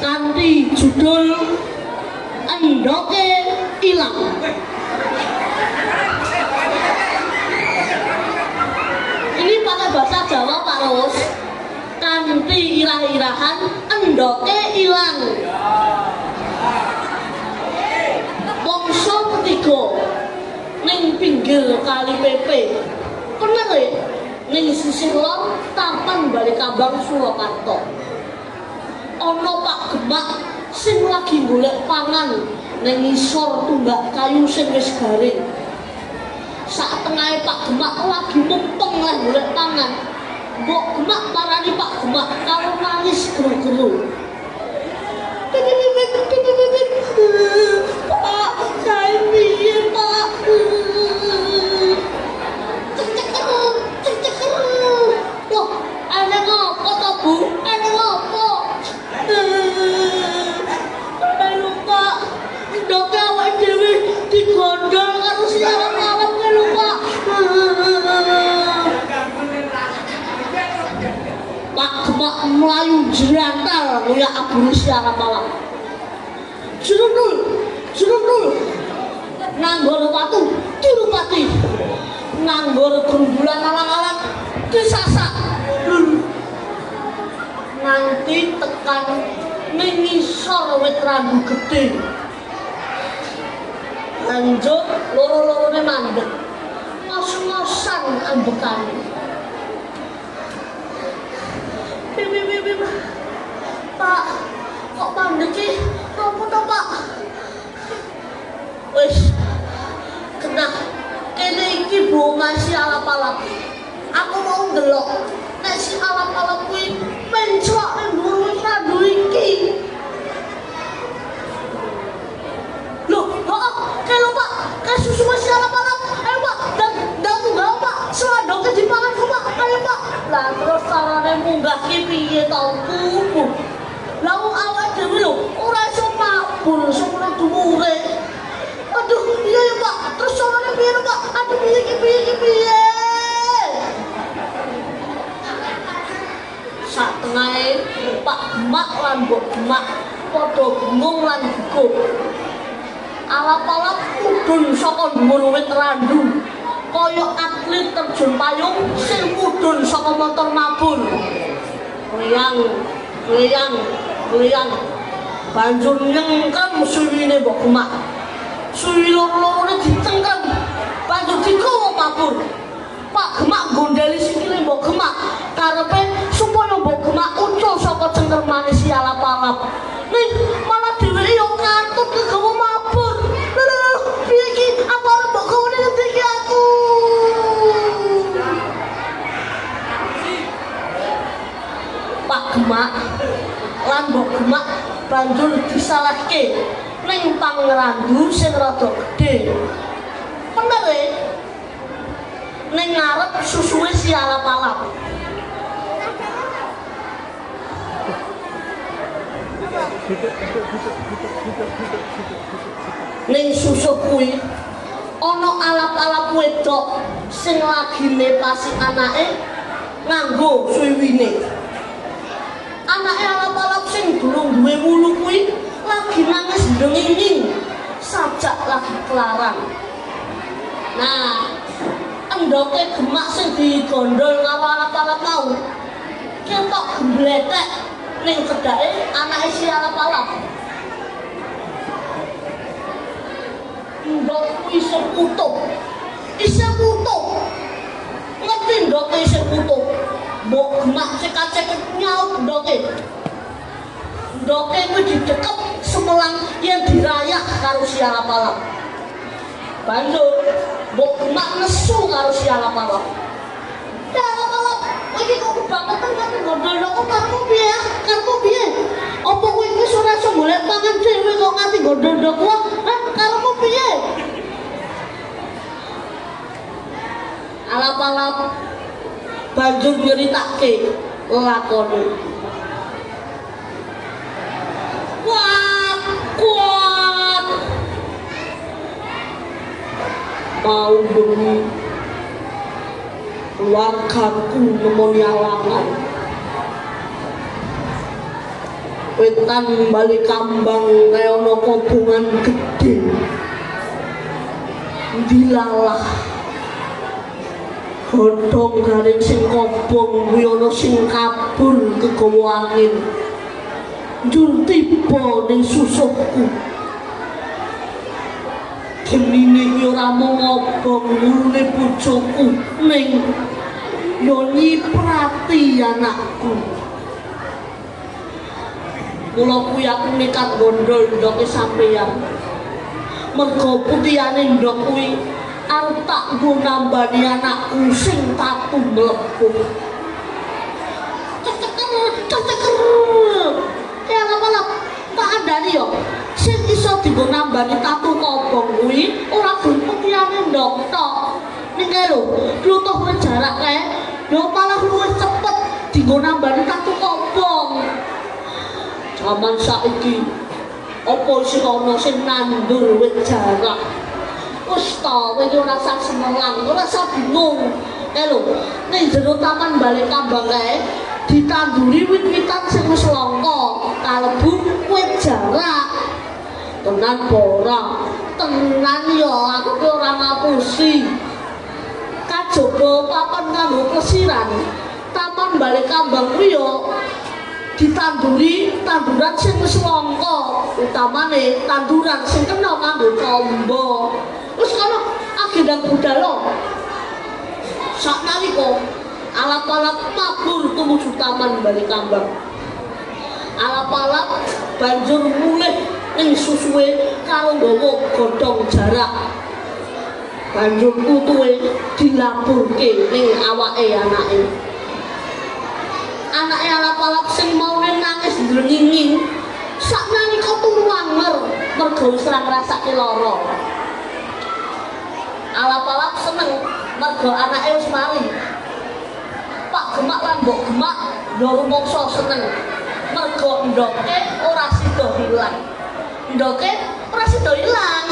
nanti judul Endoke Ilang. Ini pakai bahasa Jawa Pak Ros. Kanthi irah-irahan endoke ilang. Bangsa ketiga ning pinggir kali PP. Bener ya? Ning sisih lor Taman Balikabang Surakarta. Ana Pak Gemak sing lagi golek pangan ning ngisor tumbak kayu sing wis garing. Sak tengahe Pak Gemak lagi mumpeng lah golek pangan. Mbok Gemak marani Pak Gemak karo nangis gero-gero. Pak, saya piye Pak? Cek. Loh, ana ngopo to Bu? Ana ngopo? Ayo Pak, ndoke awake dhewe digondol karo siaran malam ke lho Pak. Pak Gemak melayu jerantal ya aburi siaran malam. Jerundul nanggor watu dirupati, nanggor gerumbulan alang-alang disasak. Nanti tekan mengisor wit randu gede, lanjut loro-lorone mandek ngos-ngosan ambekan. Pak, kok mandek sih? Apa to Pak? Wis kena kene iki Bu masih alap-alap. Aku mau ndelok nek si alap-alap kuwi menclok ning dhuwur randu iki. Loh, kalau Pak, kayak susu masih alap-alap. Ayo Pak, dan munggah Pak, seladoknya dipangan Pak. Ayo Pak. Lah terus carane munggah ki piye to Bu? Lah awake dhewe lho ora iso mabur sepuluh dhuwure. Aduh, iya ya Pak. Terus carane piye Pak? Aduh piye? Sak tengahe Pak Gemak lan Mbok Gemak padha bingung lan gugup. Alap-alap mudhun saka dhuwur wit randu kaya atlet terjun payung sing mudhun saka motor mabur. Gleyang banjur nyengkrem suwine Mbok Gemak. Suwi loro-lorone dicengkrem banjur digawa mabur. Pak Gemak gondeli sikile Mbok Gemak karepe supaya Mbok Gemak ucul saka cengkremane si alap-alap. Nih malah dheweke yo ngatut kegawa mabur. Lho piye iki? Apa arep mbok gawane ngendi aku? Pak Gemak lan Mbok Gemak banjur disalahke ning pangrandu sing rada gedhe. Bener e? Ning ngarep susuwe si alap-alap. Ning susuh kuwi ana alap-alap wedok sing lagi nepasi anake nganggo suwiwine. Anake alap-alap sing durung duwe wulu kuwi lagi nangis ndenging sajak lagi kelarang. Nah, endoke Gemak sing digondol karo alap-alap mau ketok gembletek ning cedake anake si alap-alap. Ndok isih utuh. Ngerti ndok isih utuh. Mbok Gemak cekak-cekek nyaut ndoke. Ndoke kuwi didekep semelang yen si alap-alap. Banjur mbok gemak nesu karo si alap-alap. Ya alap-alap, iki kok kebangetan kate gondol kok karepmu piye? Karepmu piye? Apa kowe iki ora iso golek mangan dhewe kok nganti gondol kok? Hah, karepmu piye? Alap-alap banjur nyeritake lakone. Kuat mau bengi keluargaku nemoni alangan wetan balik kambang kaya ono kobongan gede dilalah godhong garing sing kobong kuwi ana sing kabur kegawa angin njur tiba ning susukku genine ki ora mung ngobong ngurune bojoku ning yo nyiprati anakku. Mula kuwi aku nekat gondol ndoke sampeyan mergo putihane ndok kuwi arep tak nggo nambani anakku sing tatu mlebu. Ya lap-lap tak andani yo sing iso dienggo nambani tatu kobong kuwi ora gelem putihane ndok tok. Ning kae lho, klutuh jarak kae yo malah luwih cepet dienggo nambani tatu kobong. Zaman saiki apa sing ana sing nandur wit jarak? Wis ta, kowe iki ora usah semelang, ora usah bingung. Kae lho, ning jero taman balik kambang kae ditanduri wit-witan sing wis langka, kalebu wit jarak. Tenan ora? Tenan ya, aku ki ora ngapusi. Kajaba papan nganggo plesiran. Taman balik kambang kuwi yo ditanduri tanduran sing wis langka, utamane tanduran sing kena kanggo combo. Wis kono agendang budal. Saknalika alap-alap mabur tumuju taman balik kambang. Alap-alap banjur mulih ning susuwe karo nggawa godhong jarak. Banjur utuhe dilapurke ning awake anake. Anake alap-alap sing maune nangis ndrenginging saknalika turu anger mergo wis ora ngrasake lara. Alap-alap seneng mergo anake wis mari. Pak Gemak lan Mbok Gemak yo rumangsa seneng mergo ndoke ora sida ilang. Ndoke ora sida ilang.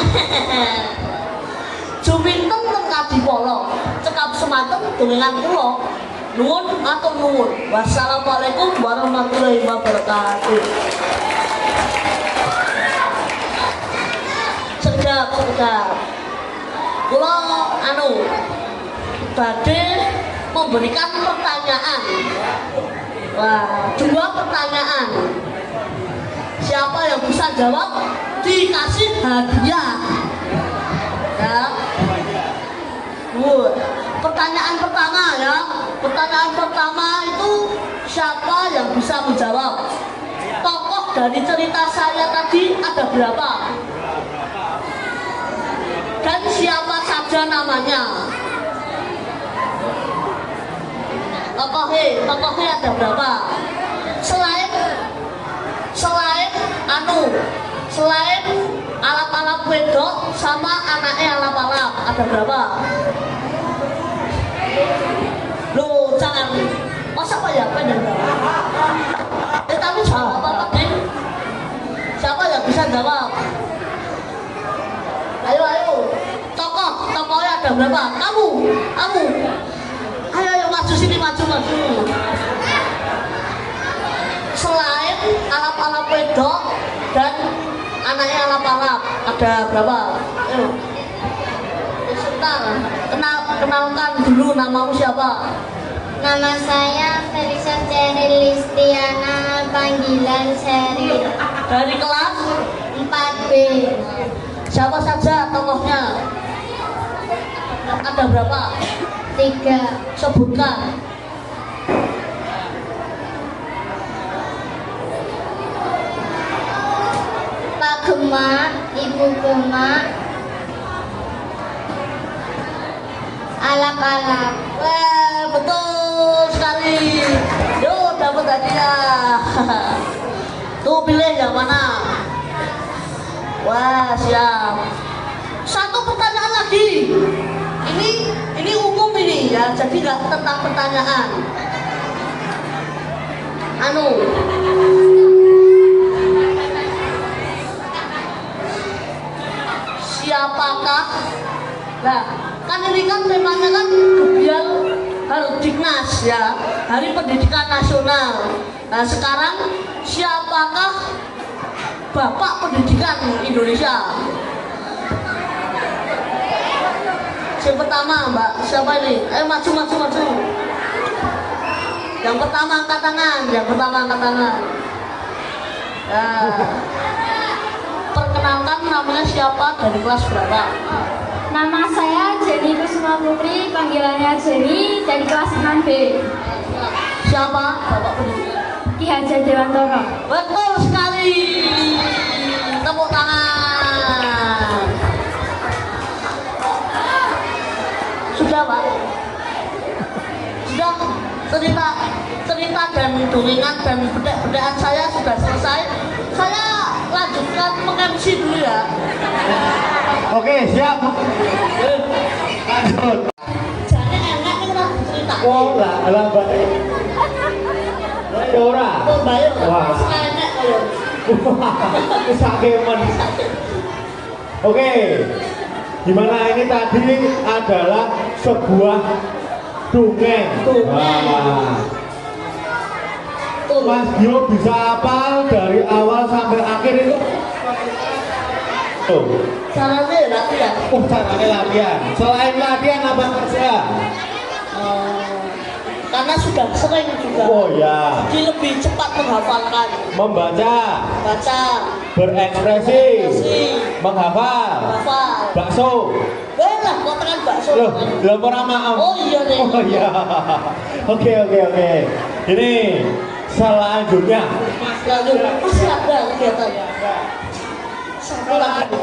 Juminten teng Kadipala cekap semanten dongengan kula. Nuwun matur nuwun. Wassalamualaikum warahmatullahi wabarakatuh. Sedap. Kula badhe memberikan pertanyaan. Wah, 2 pertanyaan. Siapa yang bisa jawab dikasih hadiah. Ya. Pertanyaan pertama ya. Pertanyaan pertama itu siapa yang bisa menjawab? Tokoh dari cerita saya tadi ada berapa? Dan siapa saja namanya? Tokohnya ada berapa? Selain alap-alap wedok sama anaknya alap-alap ada berapa? Loh, jangan masa apa ya pendek? Tapi jawab apa tadi? Siapa yang bisa jawab? Ayo. Tokohnya ada berapa? Kamu. Ayo maju sini, maju. Selain alap-alap wedok dan anaknya alap-alap ada berapa? Ayo. Sebentar. Kenalkan dulu namamu siapa?
Nama saya Felisa Cheryl Listiana, panggilan Cheryl.
Dari kelas
4B.
Siapa saja tokohnya? Ada berapa?
3.
Sebutkan.
Pak Gemak, ibu gemak, alak-alak.
Wah, betul sekali. Yuk, dapat hadiah. Tuh pilih yang mana? Wah, siap. Satu pertanyaan lagi. Ini umum ini ya, jadi nggak tentang pertanyaan. Siapakah? Nah, kan ini kan temanya kan Gebial Hardiknas ya, Hari Pendidikan Nasional. Nah, sekarang siapakah Bapak Pendidikan Indonesia? Yang pertama, Mbak, siapa ini? Ayo maju. Yang pertama angkat tangan. Nah, perkenalkan namanya siapa, dari kelas berapa?
Nama saya Jenny Kusuma Putri, panggilannya Jenny, dari kelas 6B.
Siapa Bapak Pendidikan?
Ki Hajar Dewantoro.
Betul sekali. Tepuk tangan. Sudah, Pak? Sudah cerita dan dongeng dan bedaan saya sudah selesai. Saya lanjutkan meng-MC dulu ya.
Oke, siap. Lanjut.
Jadi enak nih kita cerita.
Oh, lah, Mbak. Ora.
Oh, bayo.
Wah.
Enak ayo.
Kesakeman. Oke. Gimana ini tadi adalah sebuah dongeng. Wah. Mas Gio bisa hafal dari awal sampai akhir itu? Tuh.
Caranya latihan.
Oh, caranya latihan. Selain latihan apa saja?
Karena sudah sering juga.
Oh ya.
Jadi lebih cepat menghafalkan.
Membaca.
Baca.
Berekspresi.
Menghafal.
Bakso.
Boleh, kok tekan bakso.
Loh, orang maaf.
Oh iya deh.
Oh iya. Oke. Ini selanjutnya.
Lalu masih ada kegiatan. Satu lagi.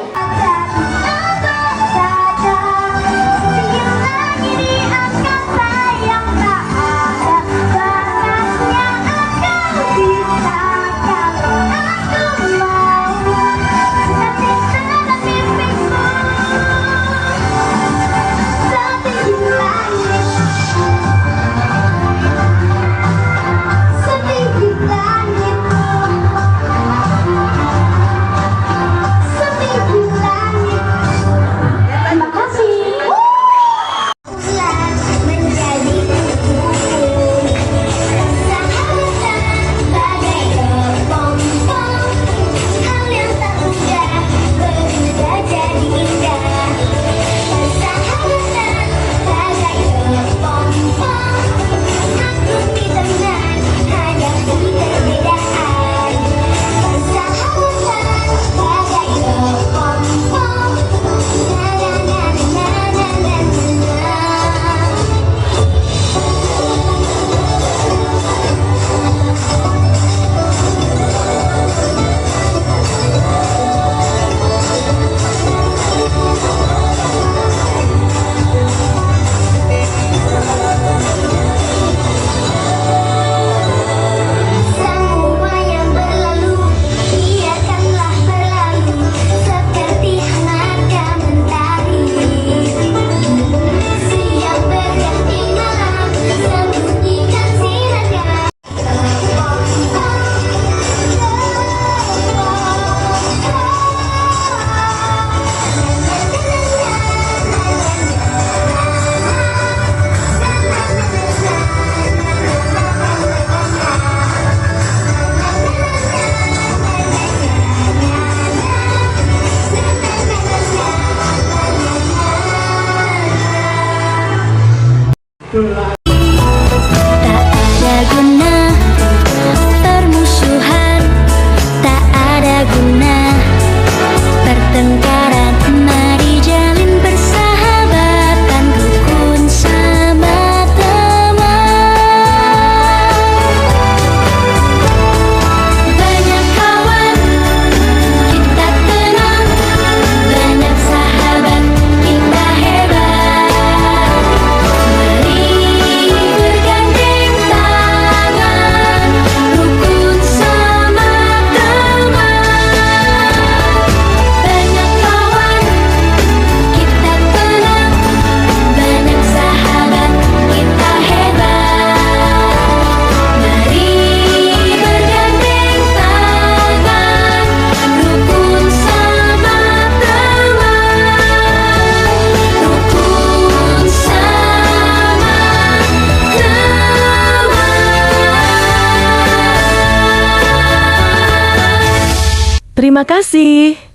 Terima kasih.